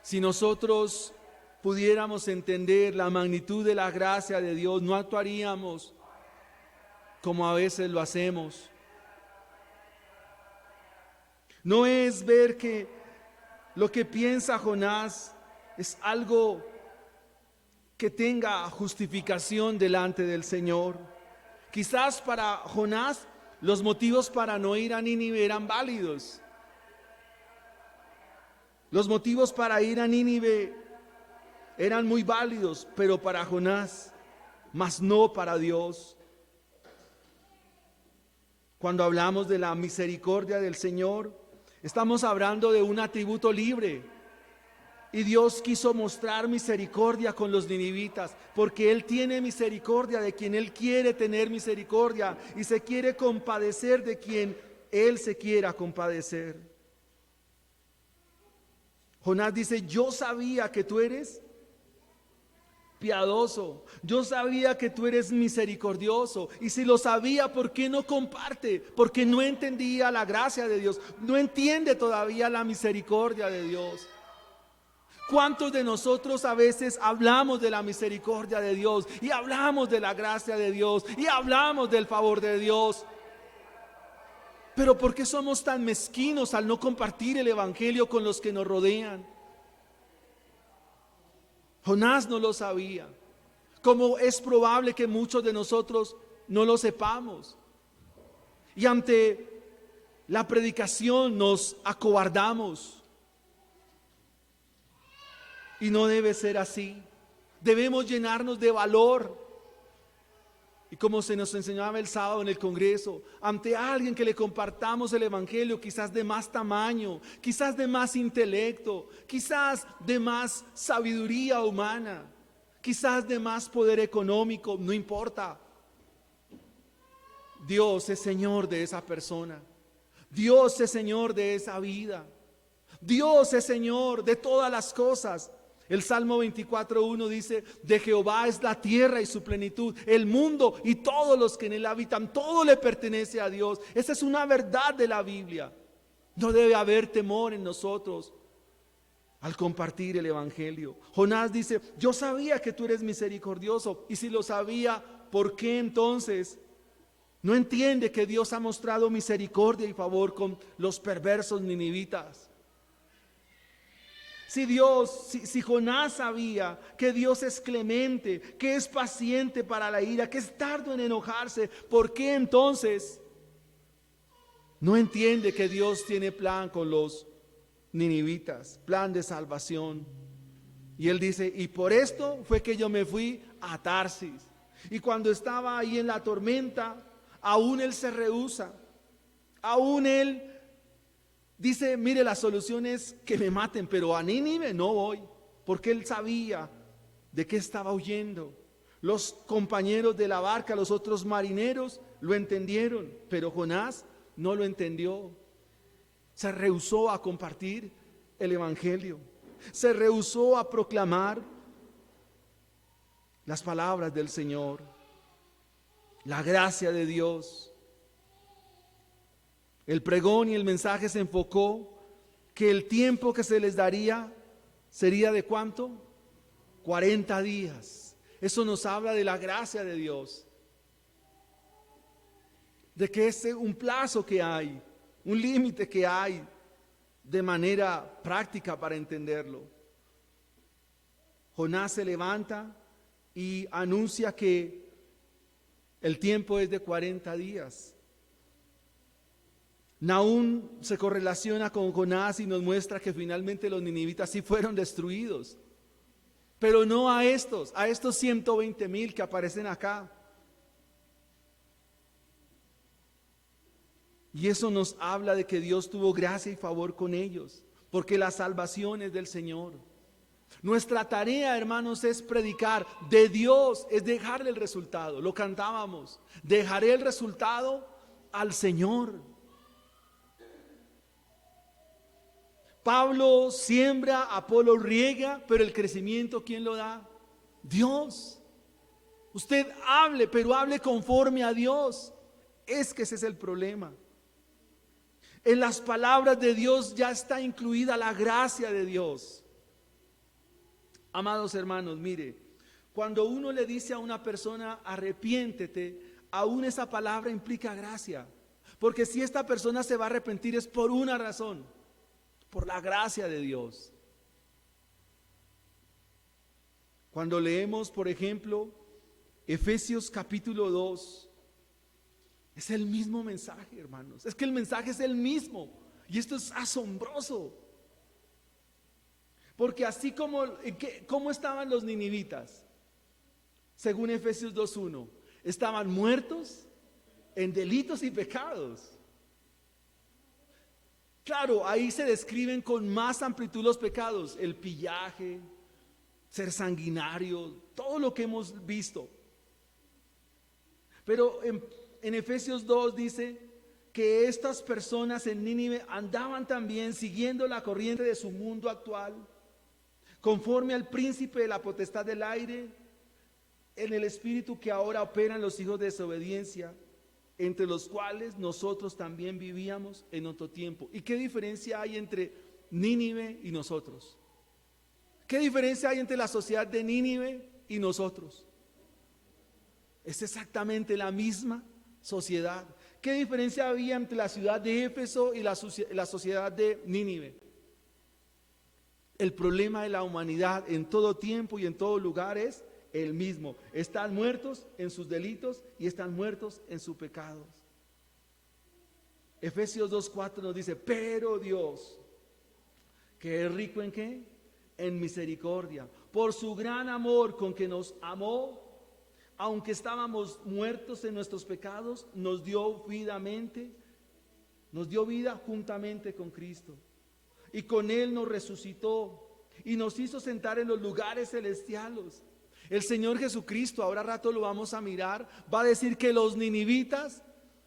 Si nosotros pudiéramos entender la magnitud de la gracia de Dios, no actuaríamos como a veces lo hacemos. No es ver que lo que piensa Jonás es algo que tenga justificación delante del Señor. Quizás para Jonás los motivos para no ir a Nínive eran válidos. Los motivos para ir a Nínive eran muy válidos, pero para Jonás, mas no para Dios. Cuando hablamos de la misericordia del Señor, estamos hablando de un atributo libre. Y Dios quiso mostrar misericordia con los ninivitas, porque Él tiene misericordia de quien Él quiere tener misericordia, y se quiere compadecer de quien Él se quiera compadecer. Jonás dice, yo sabía que tú eres piadoso, yo sabía que tú eres misericordioso, y si lo sabía, ¿por qué no comparte? Porque no entendía la gracia de Dios, no entiende todavía la misericordia de Dios. ¿Cuántos de nosotros a veces hablamos de la misericordia de Dios y hablamos de la gracia de Dios y hablamos del favor de Dios? Pero ¿por qué somos tan mezquinos al no compartir el evangelio con los que nos rodean? Jonás no lo sabía, como es probable que muchos de nosotros no lo sepamos. Y ante la predicación nos acobardamos. Y no debe ser así. Debemos llenarnos de valor. Y como se nos enseñaba el sábado en el congreso, ante alguien que le compartamos el evangelio, quizás de más tamaño, quizás de más intelecto, quizás de más sabiduría humana, quizás de más poder económico, no importa. Dios es Señor de esa persona. Dios es Señor de esa vida. Dios es Señor de todas las cosas. El Salmo 24:1 dice: de Jehová es la tierra y su plenitud, el mundo y todos los que en él habitan. Todo le pertenece a Dios. Esa es una verdad de la Biblia. No debe haber temor en nosotros al compartir el evangelio. Jonás dice: yo sabía que tú eres misericordioso, y si lo sabía, ¿por qué entonces no entiende que Dios ha mostrado misericordia y favor con los perversos ninivitas? Si Jonás sabía que Dios es clemente, que es paciente para la ira, que es tardo en enojarse, ¿por qué entonces no entiende que Dios tiene plan con los ninivitas, plan de salvación? Y él dice: y por esto fue que yo me fui a Tarsis. Y cuando estaba ahí en la tormenta, aún él se rehúsa, aún él dice: mire, la solución es que me maten, pero a Nínive no voy, porque él sabía de qué estaba huyendo. Los compañeros de la barca, los otros marineros, lo entendieron, pero Jonás no lo entendió. Se rehusó a compartir el evangelio, se rehusó a proclamar las palabras del Señor, la gracia de Dios. El pregón y el mensaje se enfocó que el tiempo que se les daría sería ¿de cuánto? 40 días. Eso nos habla de la gracia de Dios, de que es un plazo que hay, un límite que hay de manera práctica para entenderlo. Jonás se levanta y anuncia que el tiempo es de 40 días. Nahum se correlaciona con Jonás y nos muestra que finalmente los ninivitas sí fueron destruidos, pero no a estos 120,000 que aparecen acá. Y eso nos habla de que Dios tuvo gracia y favor con ellos, porque la salvación es del Señor. Nuestra tarea, hermanos, es predicar de Dios, es dejarle el resultado. Lo cantábamos: dejaré el resultado al Señor. Pablo siembra, Apolo riega, pero el crecimiento, ¿quién lo da? Dios. Usted hable, pero hable conforme a Dios. Es que ese es el problema. En las palabras de Dios ya está incluida la gracia de Dios. Amados hermanos, mire, cuando uno le dice a una persona: arrepiéntete, aún esa palabra implica gracia. Porque si esta persona se va a arrepentir es por una razón: por la gracia de Dios. Cuando leemos, por ejemplo, Efesios capítulo 2, es el mismo mensaje, hermanos. Es que el mensaje es el mismo. Y esto es asombroso. Porque así como estaban los ninivitas, según Efesios 2:1, estaban muertos en delitos y pecados. Claro, ahí se describen con más amplitud los pecados: el pillaje, ser sanguinario, todo lo que hemos visto. Pero en Efesios 2 dice que estas personas en Nínive andaban también siguiendo la corriente de su mundo actual, conforme al príncipe de la potestad del aire, en el espíritu que ahora operan los hijos de desobediencia, entre los cuales nosotros también vivíamos en otro tiempo. ¿Y qué diferencia hay entre Nínive y nosotros? ¿Qué diferencia hay entre la sociedad de Nínive y nosotros? Es exactamente la misma sociedad. ¿Qué diferencia había entre la ciudad de Éfeso y la sociedad de Nínive? El problema de la humanidad en todo tiempo y en todo lugar es el mismo: están muertos en sus delitos y están muertos en sus pecados. Efesios 2:4 nos dice: pero Dios, que es rico ¿en qué? En misericordia, por su gran amor con que nos amó, aunque estábamos muertos en nuestros pecados, nos dio vida juntamente con Cristo, y con Él nos resucitó y nos hizo sentar en los lugares celestiales. El Señor Jesucristo, ahora rato lo vamos a mirar, va a decir que los ninivitas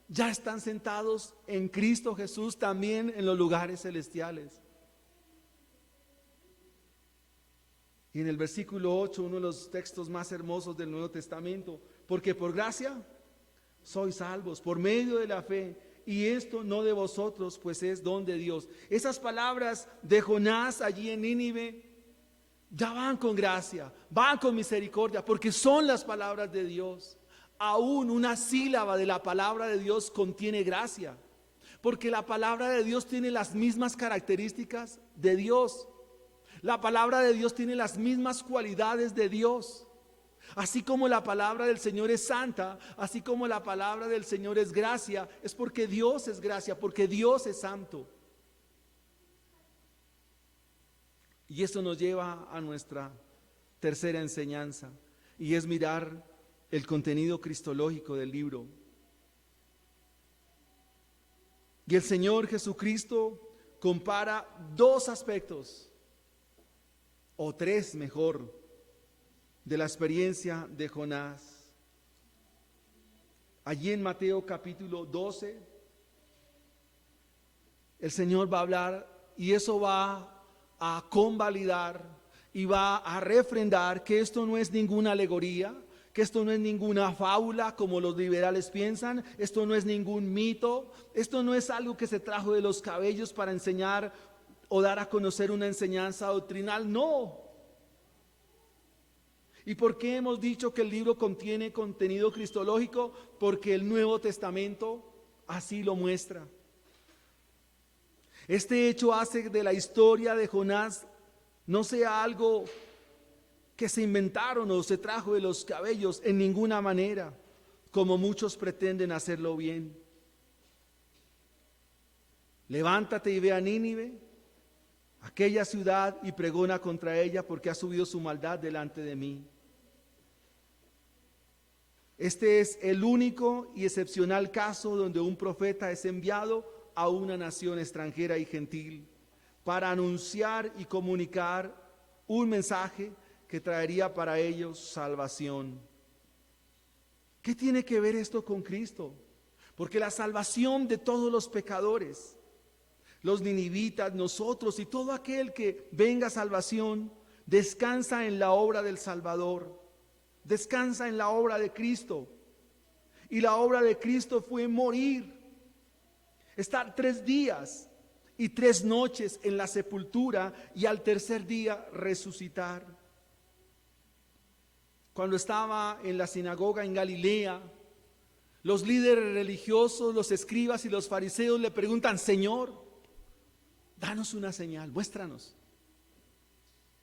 ya están sentados en Cristo Jesús también en los lugares celestiales. Y en el versículo 8, uno de los textos más hermosos del Nuevo Testamento, porque por gracia sois salvos por medio de la fe, y esto no de vosotros, pues es don de Dios. Esas palabras de Jonás allí en Nínive ya van con gracia, van con misericordia, porque son las palabras de Dios. Aún una sílaba de la palabra de Dios contiene gracia, porque la palabra de Dios tiene las mismas características de Dios. La palabra de Dios tiene las mismas cualidades de Dios. Así como la palabra del Señor es santa, así como la palabra del Señor es gracia, es porque Dios es gracia, porque Dios es santo. Y esto nos lleva a nuestra tercera enseñanza, y es mirar el contenido cristológico del libro. Y el Señor Jesucristo compara dos aspectos, o tres mejor, de la experiencia de Jonás. Allí en Mateo capítulo 12, el Señor va a hablar, y eso va a convalidar y va a refrendar que esto no es ninguna alegoría, que esto no es ninguna fábula como los liberales piensan, esto no es ningún mito, esto no es algo que se trajo de los cabellos para enseñar o dar a conocer una enseñanza doctrinal, no. ¿Y por qué hemos dicho que el libro contiene contenido cristológico? Porque el Nuevo Testamento así lo muestra. Este hecho hace de la historia de Jonás no sea algo que se inventaron o se trajo de los cabellos en ninguna manera, como muchos pretenden hacerlo bien. Levántate y ve a Nínive, aquella ciudad, y pregona contra ella, porque ha subido su maldad delante de mí. Este es el único y excepcional caso donde un profeta es enviado a una nación extranjera y gentil para anunciar y comunicar un mensaje que traería para ellos salvación. ¿Qué tiene que ver esto con Cristo? Porque la salvación de todos los pecadores, los ninivitas, nosotros y todo aquel que venga a salvación, descansa en la obra del Salvador, descansa en la obra de Cristo. Y la obra de Cristo fue morir, estar 3 días y 3 noches en la sepultura, y al tercer día resucitar. Cuando estaba en la sinagoga en Galilea, los líderes religiosos, los escribas y los fariseos le preguntan: Señor, danos una señal, muéstranos.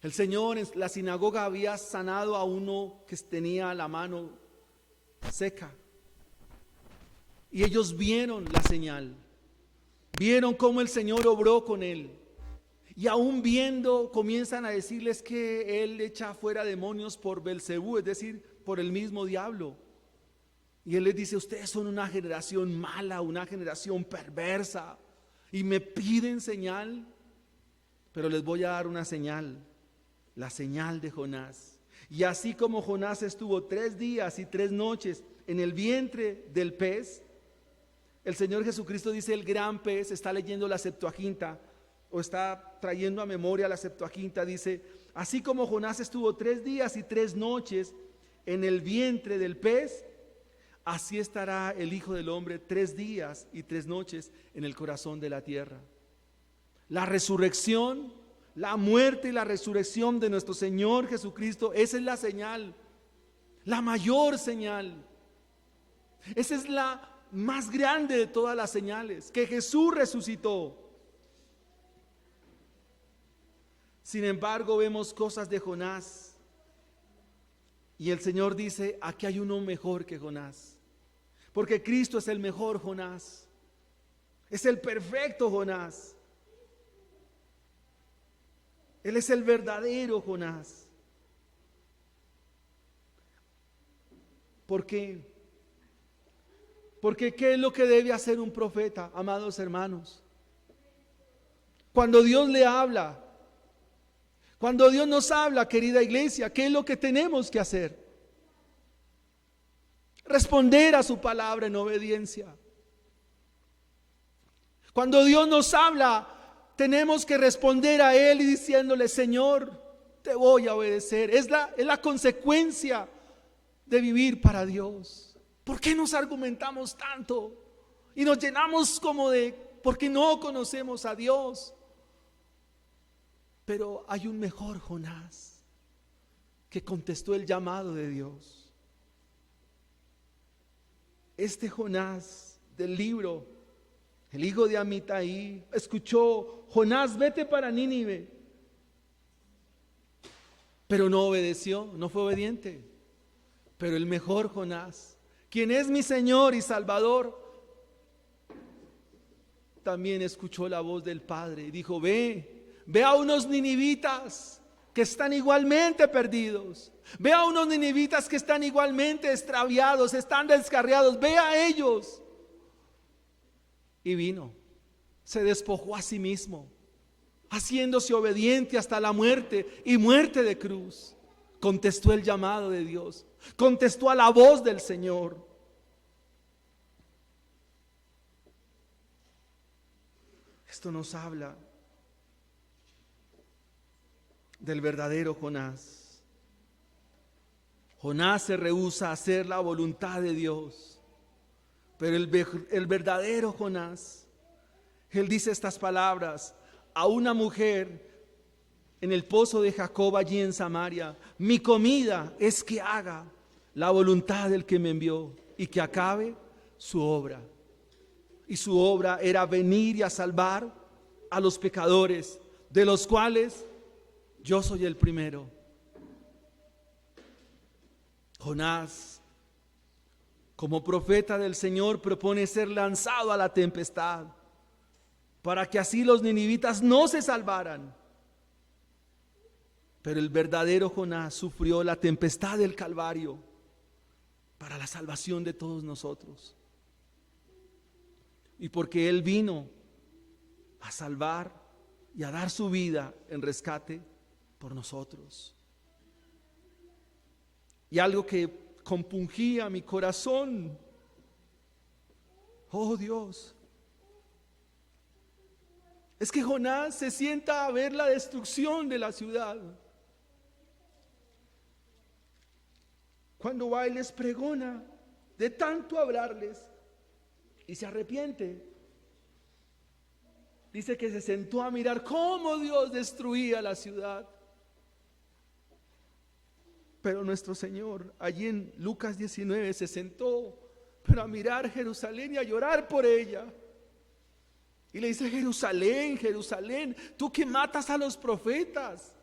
El Señor en la sinagoga había sanado a uno que tenía la mano seca, y ellos vieron la señal, vieron cómo el Señor obró con él, y aún viendo comienzan a decirles que él echa fuera demonios por Belcebú, es decir, por el mismo diablo. Y él les dice: ustedes son una generación mala, una generación perversa, y me piden señal, pero les voy a dar una señal, la señal de Jonás. Y así como Jonás estuvo 3 días y 3 noches en el vientre del pez, el Señor Jesucristo dice: el gran pez, está leyendo la Septuaginta o está trayendo a memoria la Septuaginta, dice: así como Jonás estuvo 3 días y 3 noches en el vientre del pez, así estará el Hijo del Hombre 3 días y 3 noches en el corazón de la tierra. La resurrección, la muerte y la resurrección de nuestro Señor Jesucristo, esa es la señal, la mayor señal. Esa es la más grande de todas las señales, que Jesús resucitó. Sin embargo, vemos cosas de Jonás, y el Señor dice: aquí hay uno mejor que Jonás, porque Cristo es el mejor Jonás, es el perfecto Jonás. Él es el verdadero Jonás. ¿Por qué? Porque ¿qué es lo que debe hacer un profeta, amados hermanos? Cuando Dios le habla, cuando Dios nos habla, querida iglesia, ¿qué es lo que tenemos que hacer? Responder a su palabra en obediencia. Cuando Dios nos habla, tenemos que responder a Él y diciéndole: Señor, te voy a obedecer. Es la consecuencia de vivir para Dios. ¿Por qué nos argumentamos tanto? Y nos llenamos como porque no conocemos a Dios. Pero hay un mejor Jonás que contestó el llamado de Dios. Este Jonás del libro, el hijo de Amitai, escuchó: Jonás, vete para Nínive. Pero no obedeció, no fue obediente. Pero el mejor Jonás, quien es mi Señor y Salvador, también escuchó la voz del Padre y dijo: ve a unos ninivitas que están igualmente perdidos. Ve a unos ninivitas que están igualmente extraviados, están descarriados. Ve a ellos. Y vino, se despojó a sí mismo, haciéndose obediente hasta la muerte y muerte de cruz. Contestó el llamado de Dios, contestó a la voz del Señor. Esto nos habla del verdadero Jonás. Jonás se rehúsa a hacer la voluntad de Dios, pero el verdadero Jonás, él dice estas palabras a una mujer en el pozo de Jacob allí en Samaria: mi comida es que haga la voluntad del que me envió y que acabe su obra. Y su obra era venir y a salvar a los pecadores, de los cuales yo soy el primero. Jonás, como profeta del Señor, propone ser lanzado a la tempestad para que así los ninivitas no se salvaran. Pero el verdadero Jonás sufrió la tempestad del Calvario para la salvación de todos nosotros. Y porque Él vino a salvar y a dar su vida en rescate por nosotros. Y algo que compungía mi corazón: oh Dios, es que Jonás se sienta a ver la destrucción de la ciudad. Cuando va y les pregona de tanto hablarles y se arrepiente, dice que se sentó a mirar cómo Dios destruía la ciudad. Pero nuestro Señor, allí en Lucas 19, se sentó, pero a mirar Jerusalén y a llorar por ella. Y le dice: Jerusalén, Jerusalén, tú que matas a los profetas,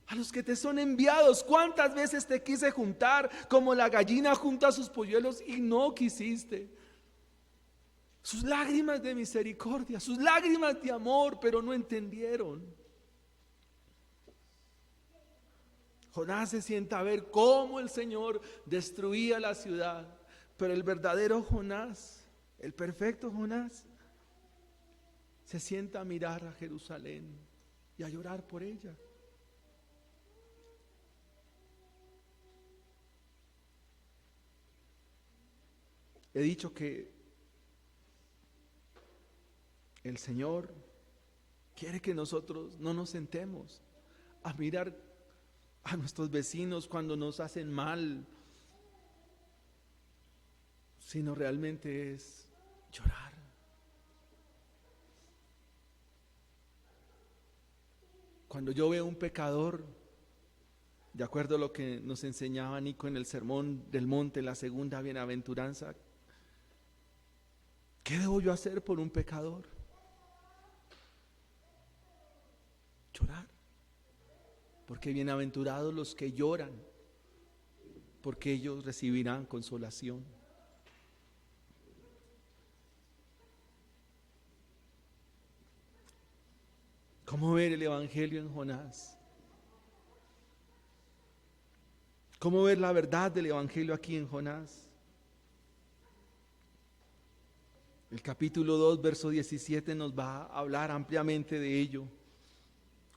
a los que te son enviados, ¿cuántas veces te quise juntar como la gallina junta sus polluelos y no quisiste? Sus lágrimas de misericordia, sus lágrimas de amor, pero no entendieron. Jonás se sienta a ver cómo el Señor destruía la ciudad, pero el verdadero Jonás, el perfecto Jonás, se sienta a mirar a Jerusalén y a llorar por ella. He dicho que el Señor quiere que nosotros no nos sentemos a mirar a nuestros vecinos cuando nos hacen mal, sino realmente es llorar. Cuando yo veo un pecador, de acuerdo a lo que nos enseñaba Nico en el Sermón del Monte, la segunda bienaventuranza, ¿qué debo yo hacer por un pecador? Llorar. Porque bienaventurados los que lloran, porque ellos recibirán consolación. ¿Cómo ver el Evangelio en Jonás? ¿Cómo ver la verdad del Evangelio aquí en Jonás? El capítulo 2, verso 17 nos va a hablar ampliamente de ello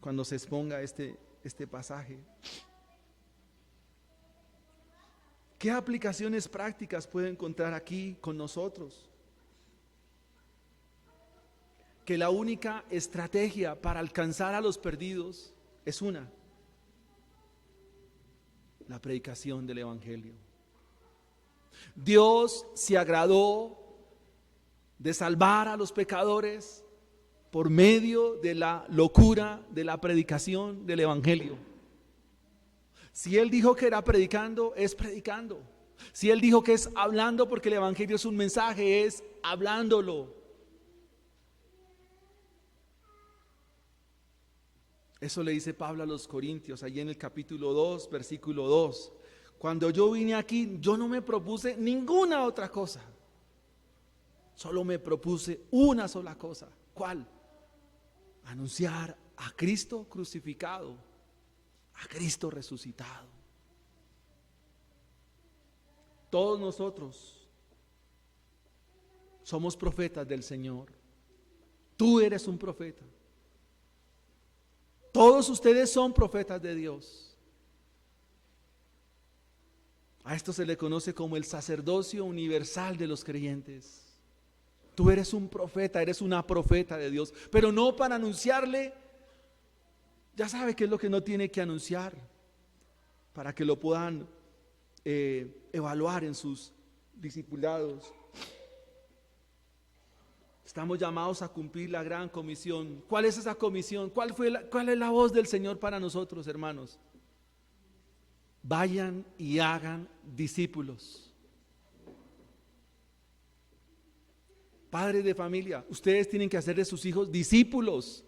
cuando se exponga este pasaje. ¿Qué aplicaciones prácticas puede encontrar aquí con nosotros? que la única estrategia para alcanzar a los perdidos es una: la predicación del Evangelio. Dios se agradó de salvar a los pecadores por medio de la locura de la predicación del Evangelio. Si Él dijo que era predicando, es predicando. Si Él dijo que es hablando, porque el Evangelio es un mensaje, es hablándolo. Eso le dice Pablo a los Corintios, allí en el capítulo 2, versículo 2. Cuando yo vine aquí, yo no me propuse ninguna otra cosa. Solo me propuse una sola cosa. ¿Cuál? Anunciar a Cristo crucificado, a Cristo resucitado. Todos nosotros somos profetas del Señor. Tú eres un profeta. Todos ustedes son profetas de Dios. A esto se le conoce como el sacerdocio universal de los creyentes. Tú eres un profeta, eres una profeta de Dios, pero no para anunciarle. Ya sabe qué es lo que no tiene que anunciar, para que lo puedan evaluar en sus discipulados. Estamos llamados a cumplir la gran comisión. ¿Cuál es esa comisión? ¿Cuál es la voz del Señor para nosotros, hermanos? Vayan y hagan discípulos. Padres de familia, ustedes tienen que hacer de sus hijos discípulos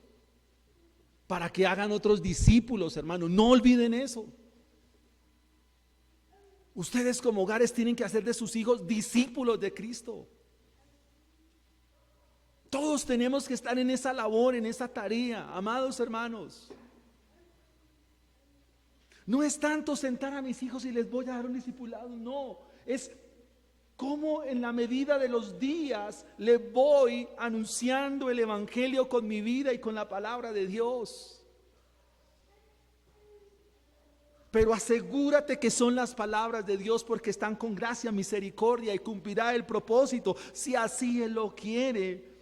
para que hagan otros discípulos, hermanos. No olviden eso. Ustedes como hogares tienen que hacer de sus hijos discípulos de Cristo. Todos tenemos que estar en esa labor, en esa tarea, amados hermanos. No es tanto sentar a mis hijos y les voy a dar un discipulado, no, es cómo en la medida de los días le voy anunciando el Evangelio con mi vida y con la palabra de Dios. Pero asegúrate que son las palabras de Dios, porque están con gracia, misericordia, y cumplirá el propósito, si así Él lo quiere,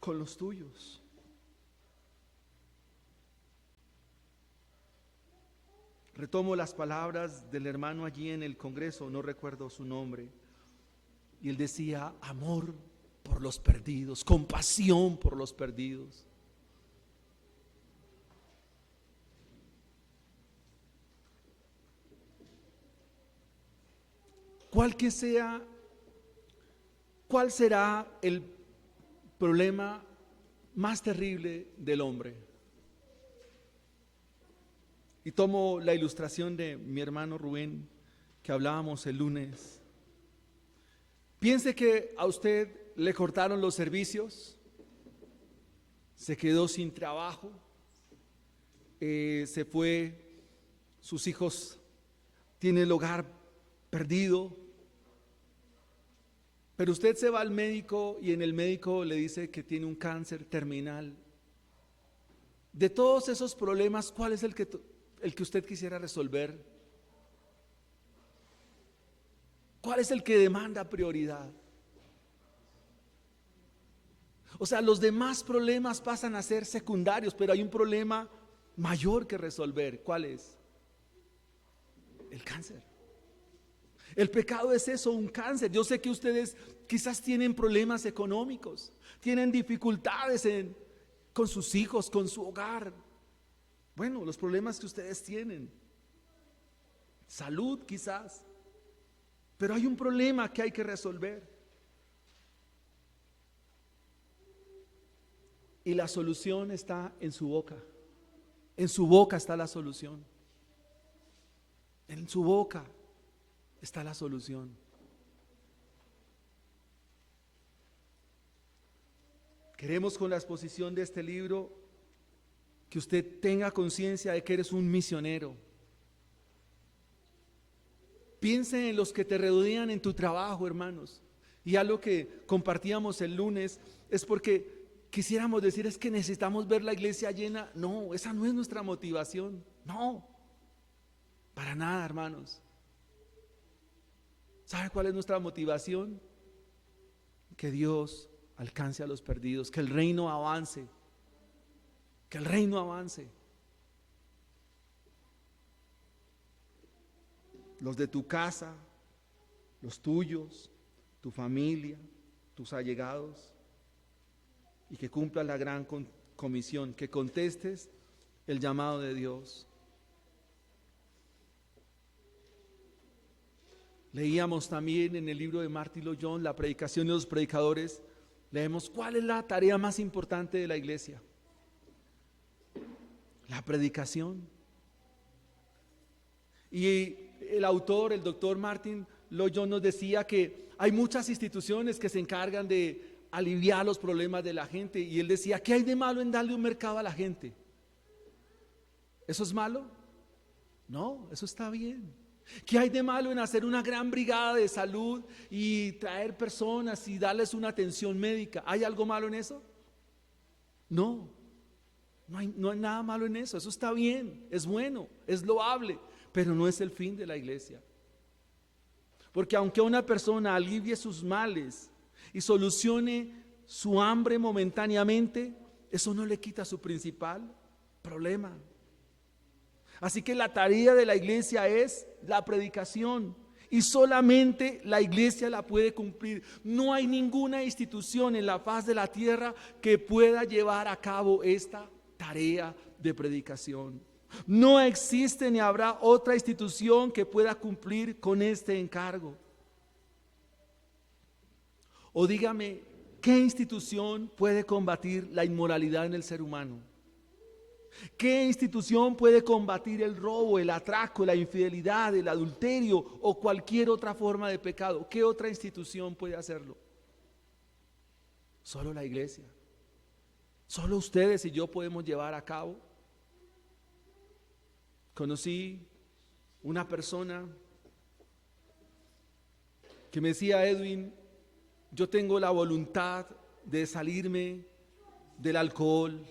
con los tuyos. Retomo las palabras del hermano allí en el Congreso, no recuerdo su nombre, y él decía: amor por los perdidos, compasión por los perdidos. ¿Cuál será el problema más terrible del hombre? Y tomo la ilustración de mi hermano Rubén, que hablábamos el lunes. Piense que a usted le cortaron los servicios, se quedó sin trabajo, se fue, sus hijos tienen el hogar perdido, pero usted se va al médico y en el médico le dice que tiene un cáncer terminal. De todos esos problemas, ¿cuál es el que usted quisiera resolver? ¿Cuál es el que demanda prioridad? O sea, los demás problemas pasan a ser secundarios, pero hay un problema mayor que resolver. ¿Cuál es? El cáncer. El pecado es eso, un cáncer. Yo sé que ustedes quizás tienen problemas económicos, tienen dificultades con sus hijos, con su hogar. Bueno, los problemas que ustedes tienen, salud quizás, pero hay un problema que hay que resolver. Y la solución está en su boca. En su boca está la solución. En su boca está la solución. Queremos, con la exposición de este libro, que usted tenga conciencia de que eres un misionero. Piense en los que te rodean en tu trabajo, hermanos. Y algo que compartíamos el lunes es porque quisiéramos decir: es que necesitamos ver la iglesia llena. No, esa no es nuestra motivación. No, para nada, hermanos. ¿Sabe cuál es nuestra motivación? Que Dios alcance a los perdidos, que el reino avance, que el reino avance. Los de tu casa, los tuyos, tu familia, tus allegados, y que cumpla la gran comisión, que contestes el llamado de Dios. Leíamos también en el libro de Martyn Lloyd-Jones, la predicación de los predicadores, leemos cuál es la tarea más importante de la iglesia. La predicación. Y el autor, el doctor Martyn Lloyd-Jones, nos decía que hay muchas instituciones que se encargan de aliviar los problemas de la gente, y él decía, ¿qué hay de malo en darle un mercado a la gente? ¿Eso es malo? No, eso está bien. ¿Qué hay de malo en hacer una gran brigada de salud y traer personas y darles una atención médica? ¿Hay algo malo en eso? No hay nada malo en eso. Eso está bien, es bueno, es loable, pero no es el fin de la iglesia. Porque aunque una persona alivie sus males y solucione su hambre momentáneamente, eso no le quita su principal problema. Así que la tarea de la iglesia es la predicación, y solamente la iglesia la puede cumplir. No hay ninguna institución en la faz de la tierra que pueda llevar a cabo esta tarea de predicación. No existe ni habrá otra institución que pueda cumplir con este encargo. O dígame, ¿qué institución puede combatir la inmoralidad en el ser humano? ¿Qué institución puede combatir el robo, el atraco, la infidelidad, el adulterio o cualquier otra forma de pecado? ¿Qué otra institución puede hacerlo? Solo la iglesia. Solo ustedes y yo podemos llevar a cabo. Conocí una persona que me decía, Edwin, yo tengo la voluntad de salirme del alcohol.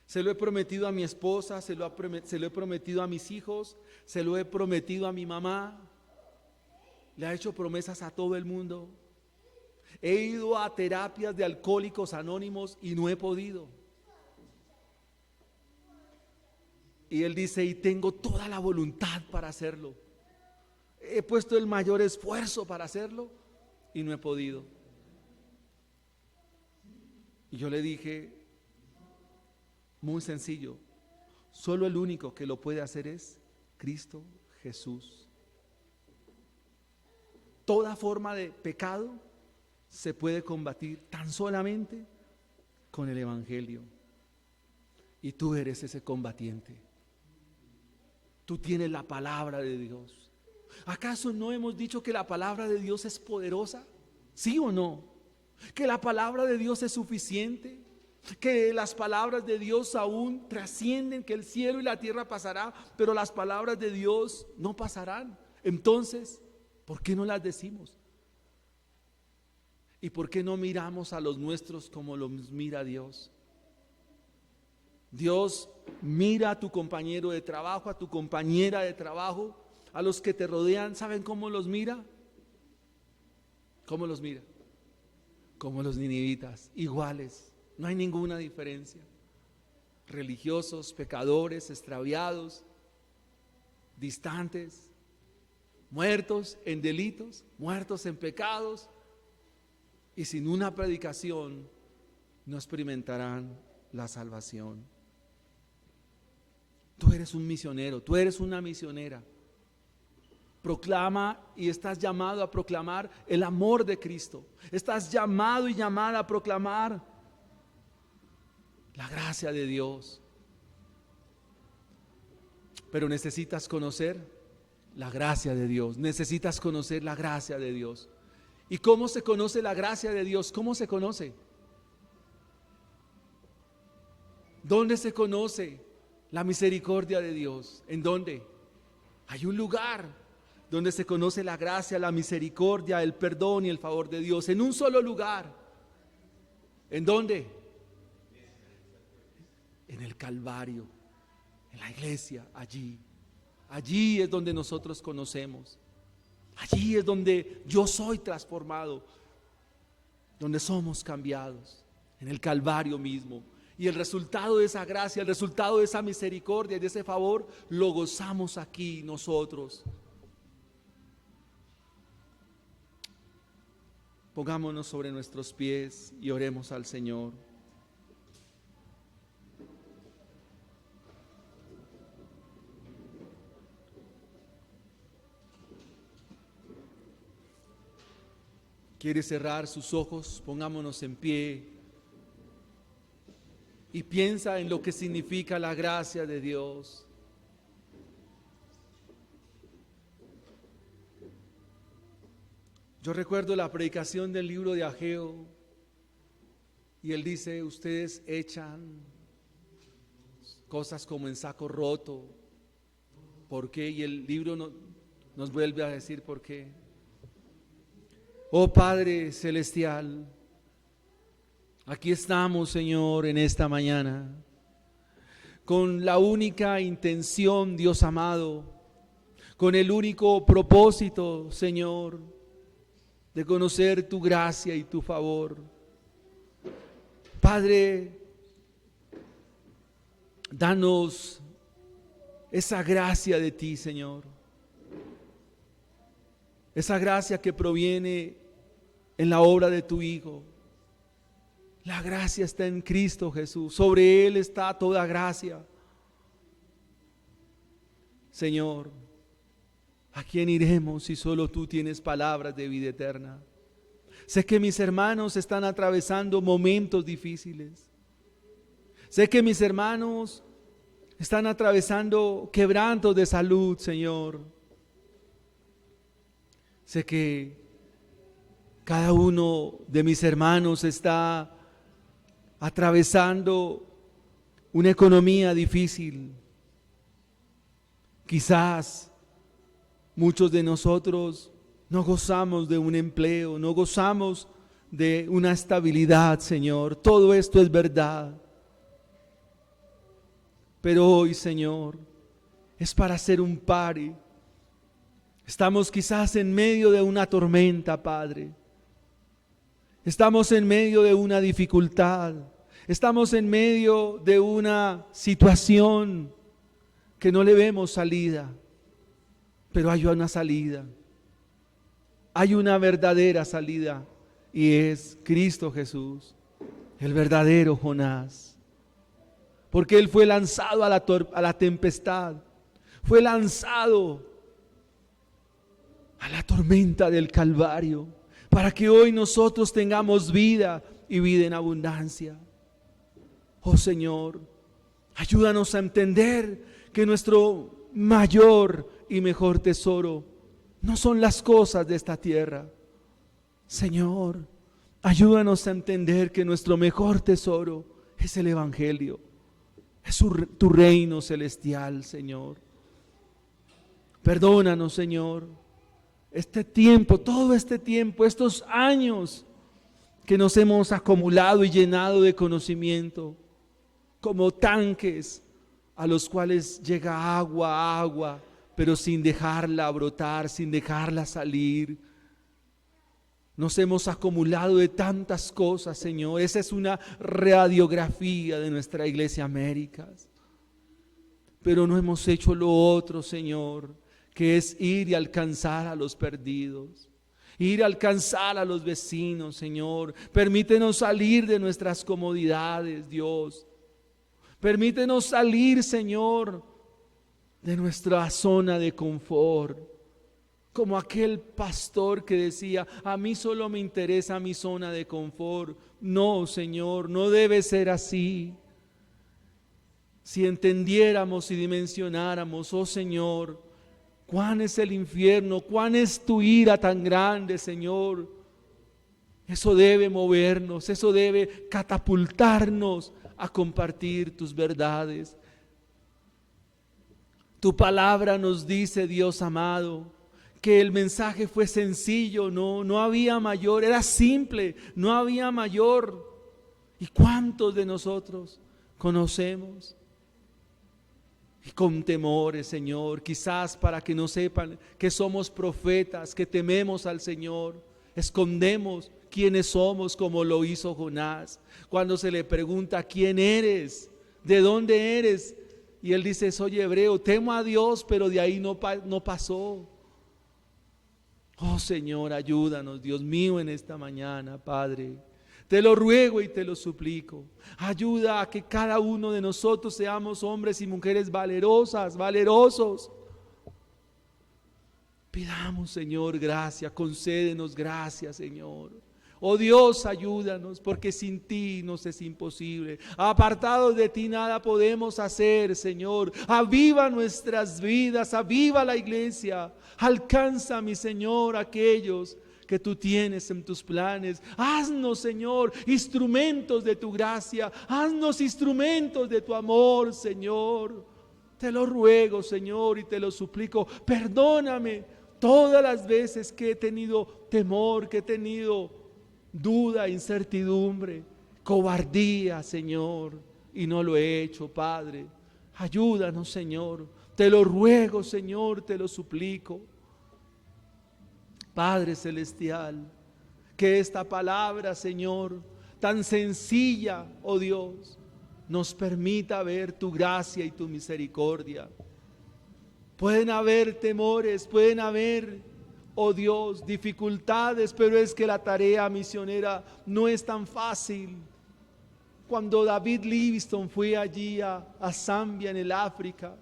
Se lo he prometido a mi esposa, se lo he prometido a mis hijos, se lo he prometido a mi mamá. Le ha hecho promesas a todo el mundo. He ido a terapias de alcohólicos anónimos y no he podido. Y él dice, y tengo toda la voluntad para hacerlo. He puesto el mayor esfuerzo para hacerlo y no he podido. Y yo le dije, muy sencillo, solo el único que lo puede hacer es Cristo Jesús. Toda forma de pecado se puede combatir tan solamente con el Evangelio. Y tú eres ese combatiente. Tú tienes la palabra de Dios. ¿Acaso no hemos dicho que la palabra de Dios es poderosa? ¿Sí o no? ¿Que la palabra de Dios es suficiente? ¿Que las palabras de Dios aún trascienden? Que el cielo y la tierra pasará, pero las palabras de Dios no pasarán. Entonces, ¿por qué no las decimos? ¿Y por qué no miramos a los nuestros como los mira Dios? Dios mira a tu compañero de trabajo, a tu compañera de trabajo, a los que te rodean. ¿Saben cómo los mira? ¿Cómo los mira? Como los ninivitas, iguales. No hay ninguna diferencia. Religiosos, pecadores, extraviados, distantes, muertos en delitos, muertos en pecados, y sin una predicación no experimentarán la salvación. Tú eres un misionero, tú eres una misionera. Proclama y estás llamado a proclamar el amor de Cristo. Estás llamado y llamada a proclamar la gracia de Dios. Pero necesitas conocer la gracia de Dios. Necesitas conocer la gracia de Dios. ¿Y cómo se conoce la gracia de Dios? ¿Cómo se conoce? ¿Dónde se conoce la misericordia de Dios? ¿En dónde? Hay un lugar donde se conoce la gracia, la misericordia, el perdón y el favor de Dios. En un solo lugar. ¿En dónde? En el Calvario, en la iglesia, allí. Allí es donde nosotros conocemos. Allí es donde yo soy transformado. donde somos cambiados, en el Calvario mismo. Y el resultado de esa gracia, el resultado de esa misericordia y de ese favor, lo gozamos aquí nosotros. Pongámonos sobre nuestros pies y oremos al Señor. ¿Quiere cerrar sus ojos? Pongámonos en pie y piensa en lo que significa la gracia de Dios. Yo recuerdo la predicación del libro de Ageo y él dice: ustedes echan cosas como en saco roto. ¿Por qué? Y el libro nos vuelve a decir por qué. Oh Padre Celestial, aquí estamos, Señor, en esta mañana, con la única intención, Dios amado, con el único propósito, Señor, de conocer tu gracia y tu favor. Padre, danos esa gracia de ti, Señor. Esa gracia que proviene en la obra de tu Hijo. La gracia está en Cristo Jesús. Sobre Él está toda gracia. Señor, ¿a quién iremos si solo tú tienes palabras de vida eterna? Sé que mis hermanos están atravesando momentos difíciles. Sé que mis hermanos están atravesando quebrantos de salud, Señor. Sé que cada uno de mis hermanos está atravesando una economía difícil. Quizás muchos de nosotros no gozamos de un empleo, no gozamos de una estabilidad, Señor. Todo esto es verdad. Pero hoy, Señor, es para hacer un pare. Estamos quizás en medio de una tormenta, Padre. Estamos en medio de una dificultad. Estamos en medio de una situación que no le vemos salida. Pero hay una salida. Hay una verdadera salida. Y es Cristo Jesús, el verdadero Jonás. Porque Él fue lanzado a la tempestad. Fue lanzado a la tormenta del Calvario, para que hoy nosotros tengamos vida y vida en abundancia. Oh Señor, ayúdanos a entender que nuestro mayor y mejor tesoro no son las cosas de esta tierra. Señor, ayúdanos a entender que nuestro mejor tesoro es el Evangelio, es tu reino celestial, Señor. Perdónanos, Señor, este tiempo, todo este tiempo, estos años que nos hemos acumulado y llenado de conocimiento, como tanques a los cuales llega agua, pero sin dejarla brotar, sin dejarla salir. Nos hemos acumulado de tantas cosas, Señor. Esa es una radiografía de nuestra Iglesia Américas. Pero no hemos hecho lo otro, Señor, que es ir y alcanzar a los perdidos, ir a alcanzar a los vecinos, Señor. Permítenos salir de nuestras comodidades, Dios. Permítenos salir, Señor, de nuestra zona de confort. Como aquel pastor que decía: a mí solo me interesa mi zona de confort. No, Señor, no debe ser así. Si entendiéramos y dimensionáramos, oh Señor, cuán es el infierno, cuán es tu ira tan grande, Señor. Eso debe movernos, eso debe catapultarnos a compartir tus verdades. Tu palabra nos dice, Dios amado, que el mensaje fue sencillo, no había mayor, era simple, no había mayor. ¿Y cuántos de nosotros conocemos? Y con temores, Señor, quizás para que no sepan que somos profetas, que tememos al Señor, escondemos quiénes somos, como lo hizo Jonás. Cuando se le pregunta quién eres, de dónde eres, y él dice: soy hebreo, temo a Dios, pero de ahí no pasó. Oh Señor, ayúdanos, Dios mío, en esta mañana, Padre. Te lo ruego y te lo suplico. Ayuda a que cada uno de nosotros seamos hombres y mujeres valerosas, valerosos. Pidamos, Señor, gracia, concédenos gracia, Señor. Oh Dios, ayúdanos, porque sin ti nos es imposible. Apartados de ti nada podemos hacer, Señor. Aviva nuestras vidas, aviva la iglesia. Alcanza, mi Señor, aquellos que tú tienes en tus planes. Haznos, Señor, instrumentos de tu gracia. Haznos instrumentos de tu amor, Señor. Te lo ruego, Señor, y te lo suplico. Perdóname todas las veces que he tenido temor, que he tenido duda, incertidumbre, cobardía, Señor, y no lo he hecho, Padre. Ayúdanos, Señor. Te lo ruego, Señor, te lo suplico. Padre celestial, que esta palabra, Señor, tan sencilla, oh Dios, nos permita ver tu gracia y tu misericordia. Pueden haber temores, pueden haber, oh Dios, dificultades, pero es que la tarea misionera no es tan fácil. Cuando David Livingstone fue allí a Zambia, en el África,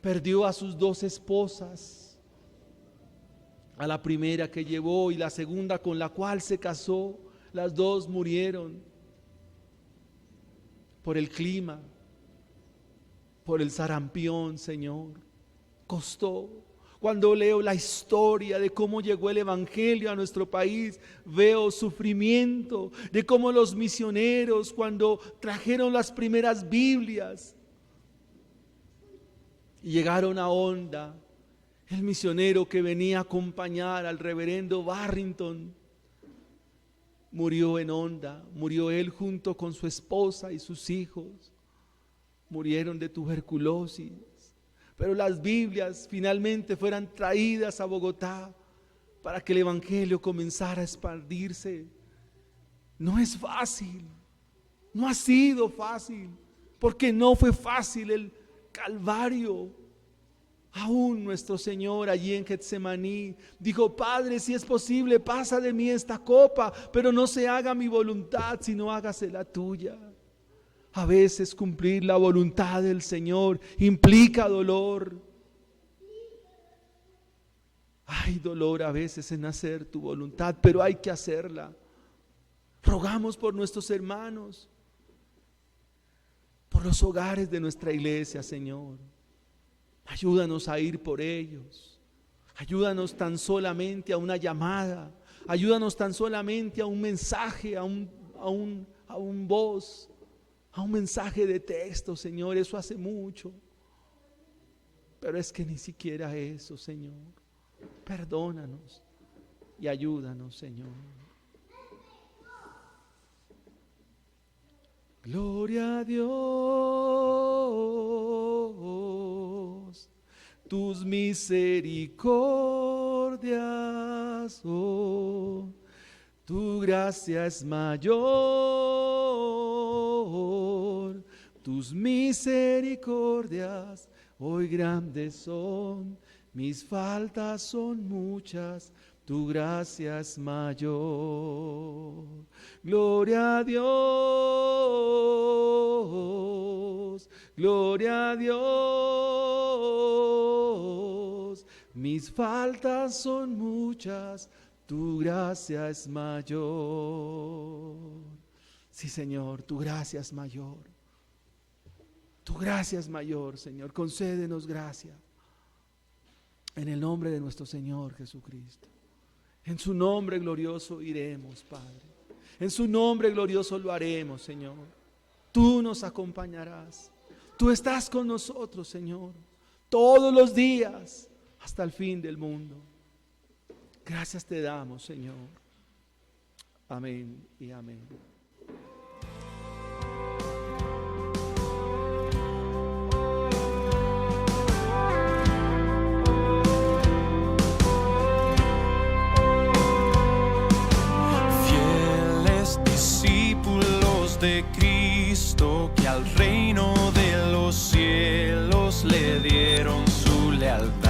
perdió a sus 2 esposas, a la primera que llevó y la segunda con la cual se casó. Las 2 murieron por el clima, por el sarampión, Señor. Costó. Cuando leo la historia de cómo llegó el evangelio a nuestro país, veo sufrimiento, de cómo los misioneros, cuando trajeron las primeras Biblias y llegaron a Honda, el misionero que venía a acompañar al reverendo Barrington murió en Honda. Murió él junto con su esposa y sus hijos. Murieron de tuberculosis. Pero las Biblias finalmente fueron traídas a Bogotá para que el evangelio comenzara a expandirse. No es fácil, no ha sido fácil, porque no fue fácil el Calvario. Aún nuestro Señor allí en Getsemaní dijo: Padre, si es posible, pasa de mí esta copa, pero no se haga mi voluntad, sino hágase la tuya. A veces cumplir la voluntad del Señor implica dolor. Hay dolor a veces en hacer tu voluntad, pero hay que hacerla. Rogamos por nuestros hermanos, por los hogares de nuestra iglesia, Señor. Ayúdanos a ir por ellos. Ayúdanos tan solamente a una llamada. Ayúdanos tan solamente a un mensaje, a un voz, a un mensaje de texto, Señor. Eso hace mucho. Pero es que ni siquiera eso, Señor. Perdónanos y ayúdanos, Señor. Gloria a Dios, tus misericordias, oh, tu gracia es mayor, tus misericordias hoy grandes son, mis faltas son muchas, tu gracia es mayor. Gloria a Dios, gloria a Dios. Mis faltas son muchas, tu gracia es mayor. Sí, Señor, tu gracia es mayor. Tu gracia es mayor, Señor. Concédenos gracia. En el nombre de nuestro Señor Jesucristo. En su nombre glorioso iremos, Padre. En su nombre glorioso lo haremos, Señor. Tú nos acompañarás. Tú estás con nosotros, Señor, todos los días hasta el fin del mundo. Gracias te damos, Señor. Amén y amén. siervos de Cristo que al reino de los cielos le dieron su lealtad.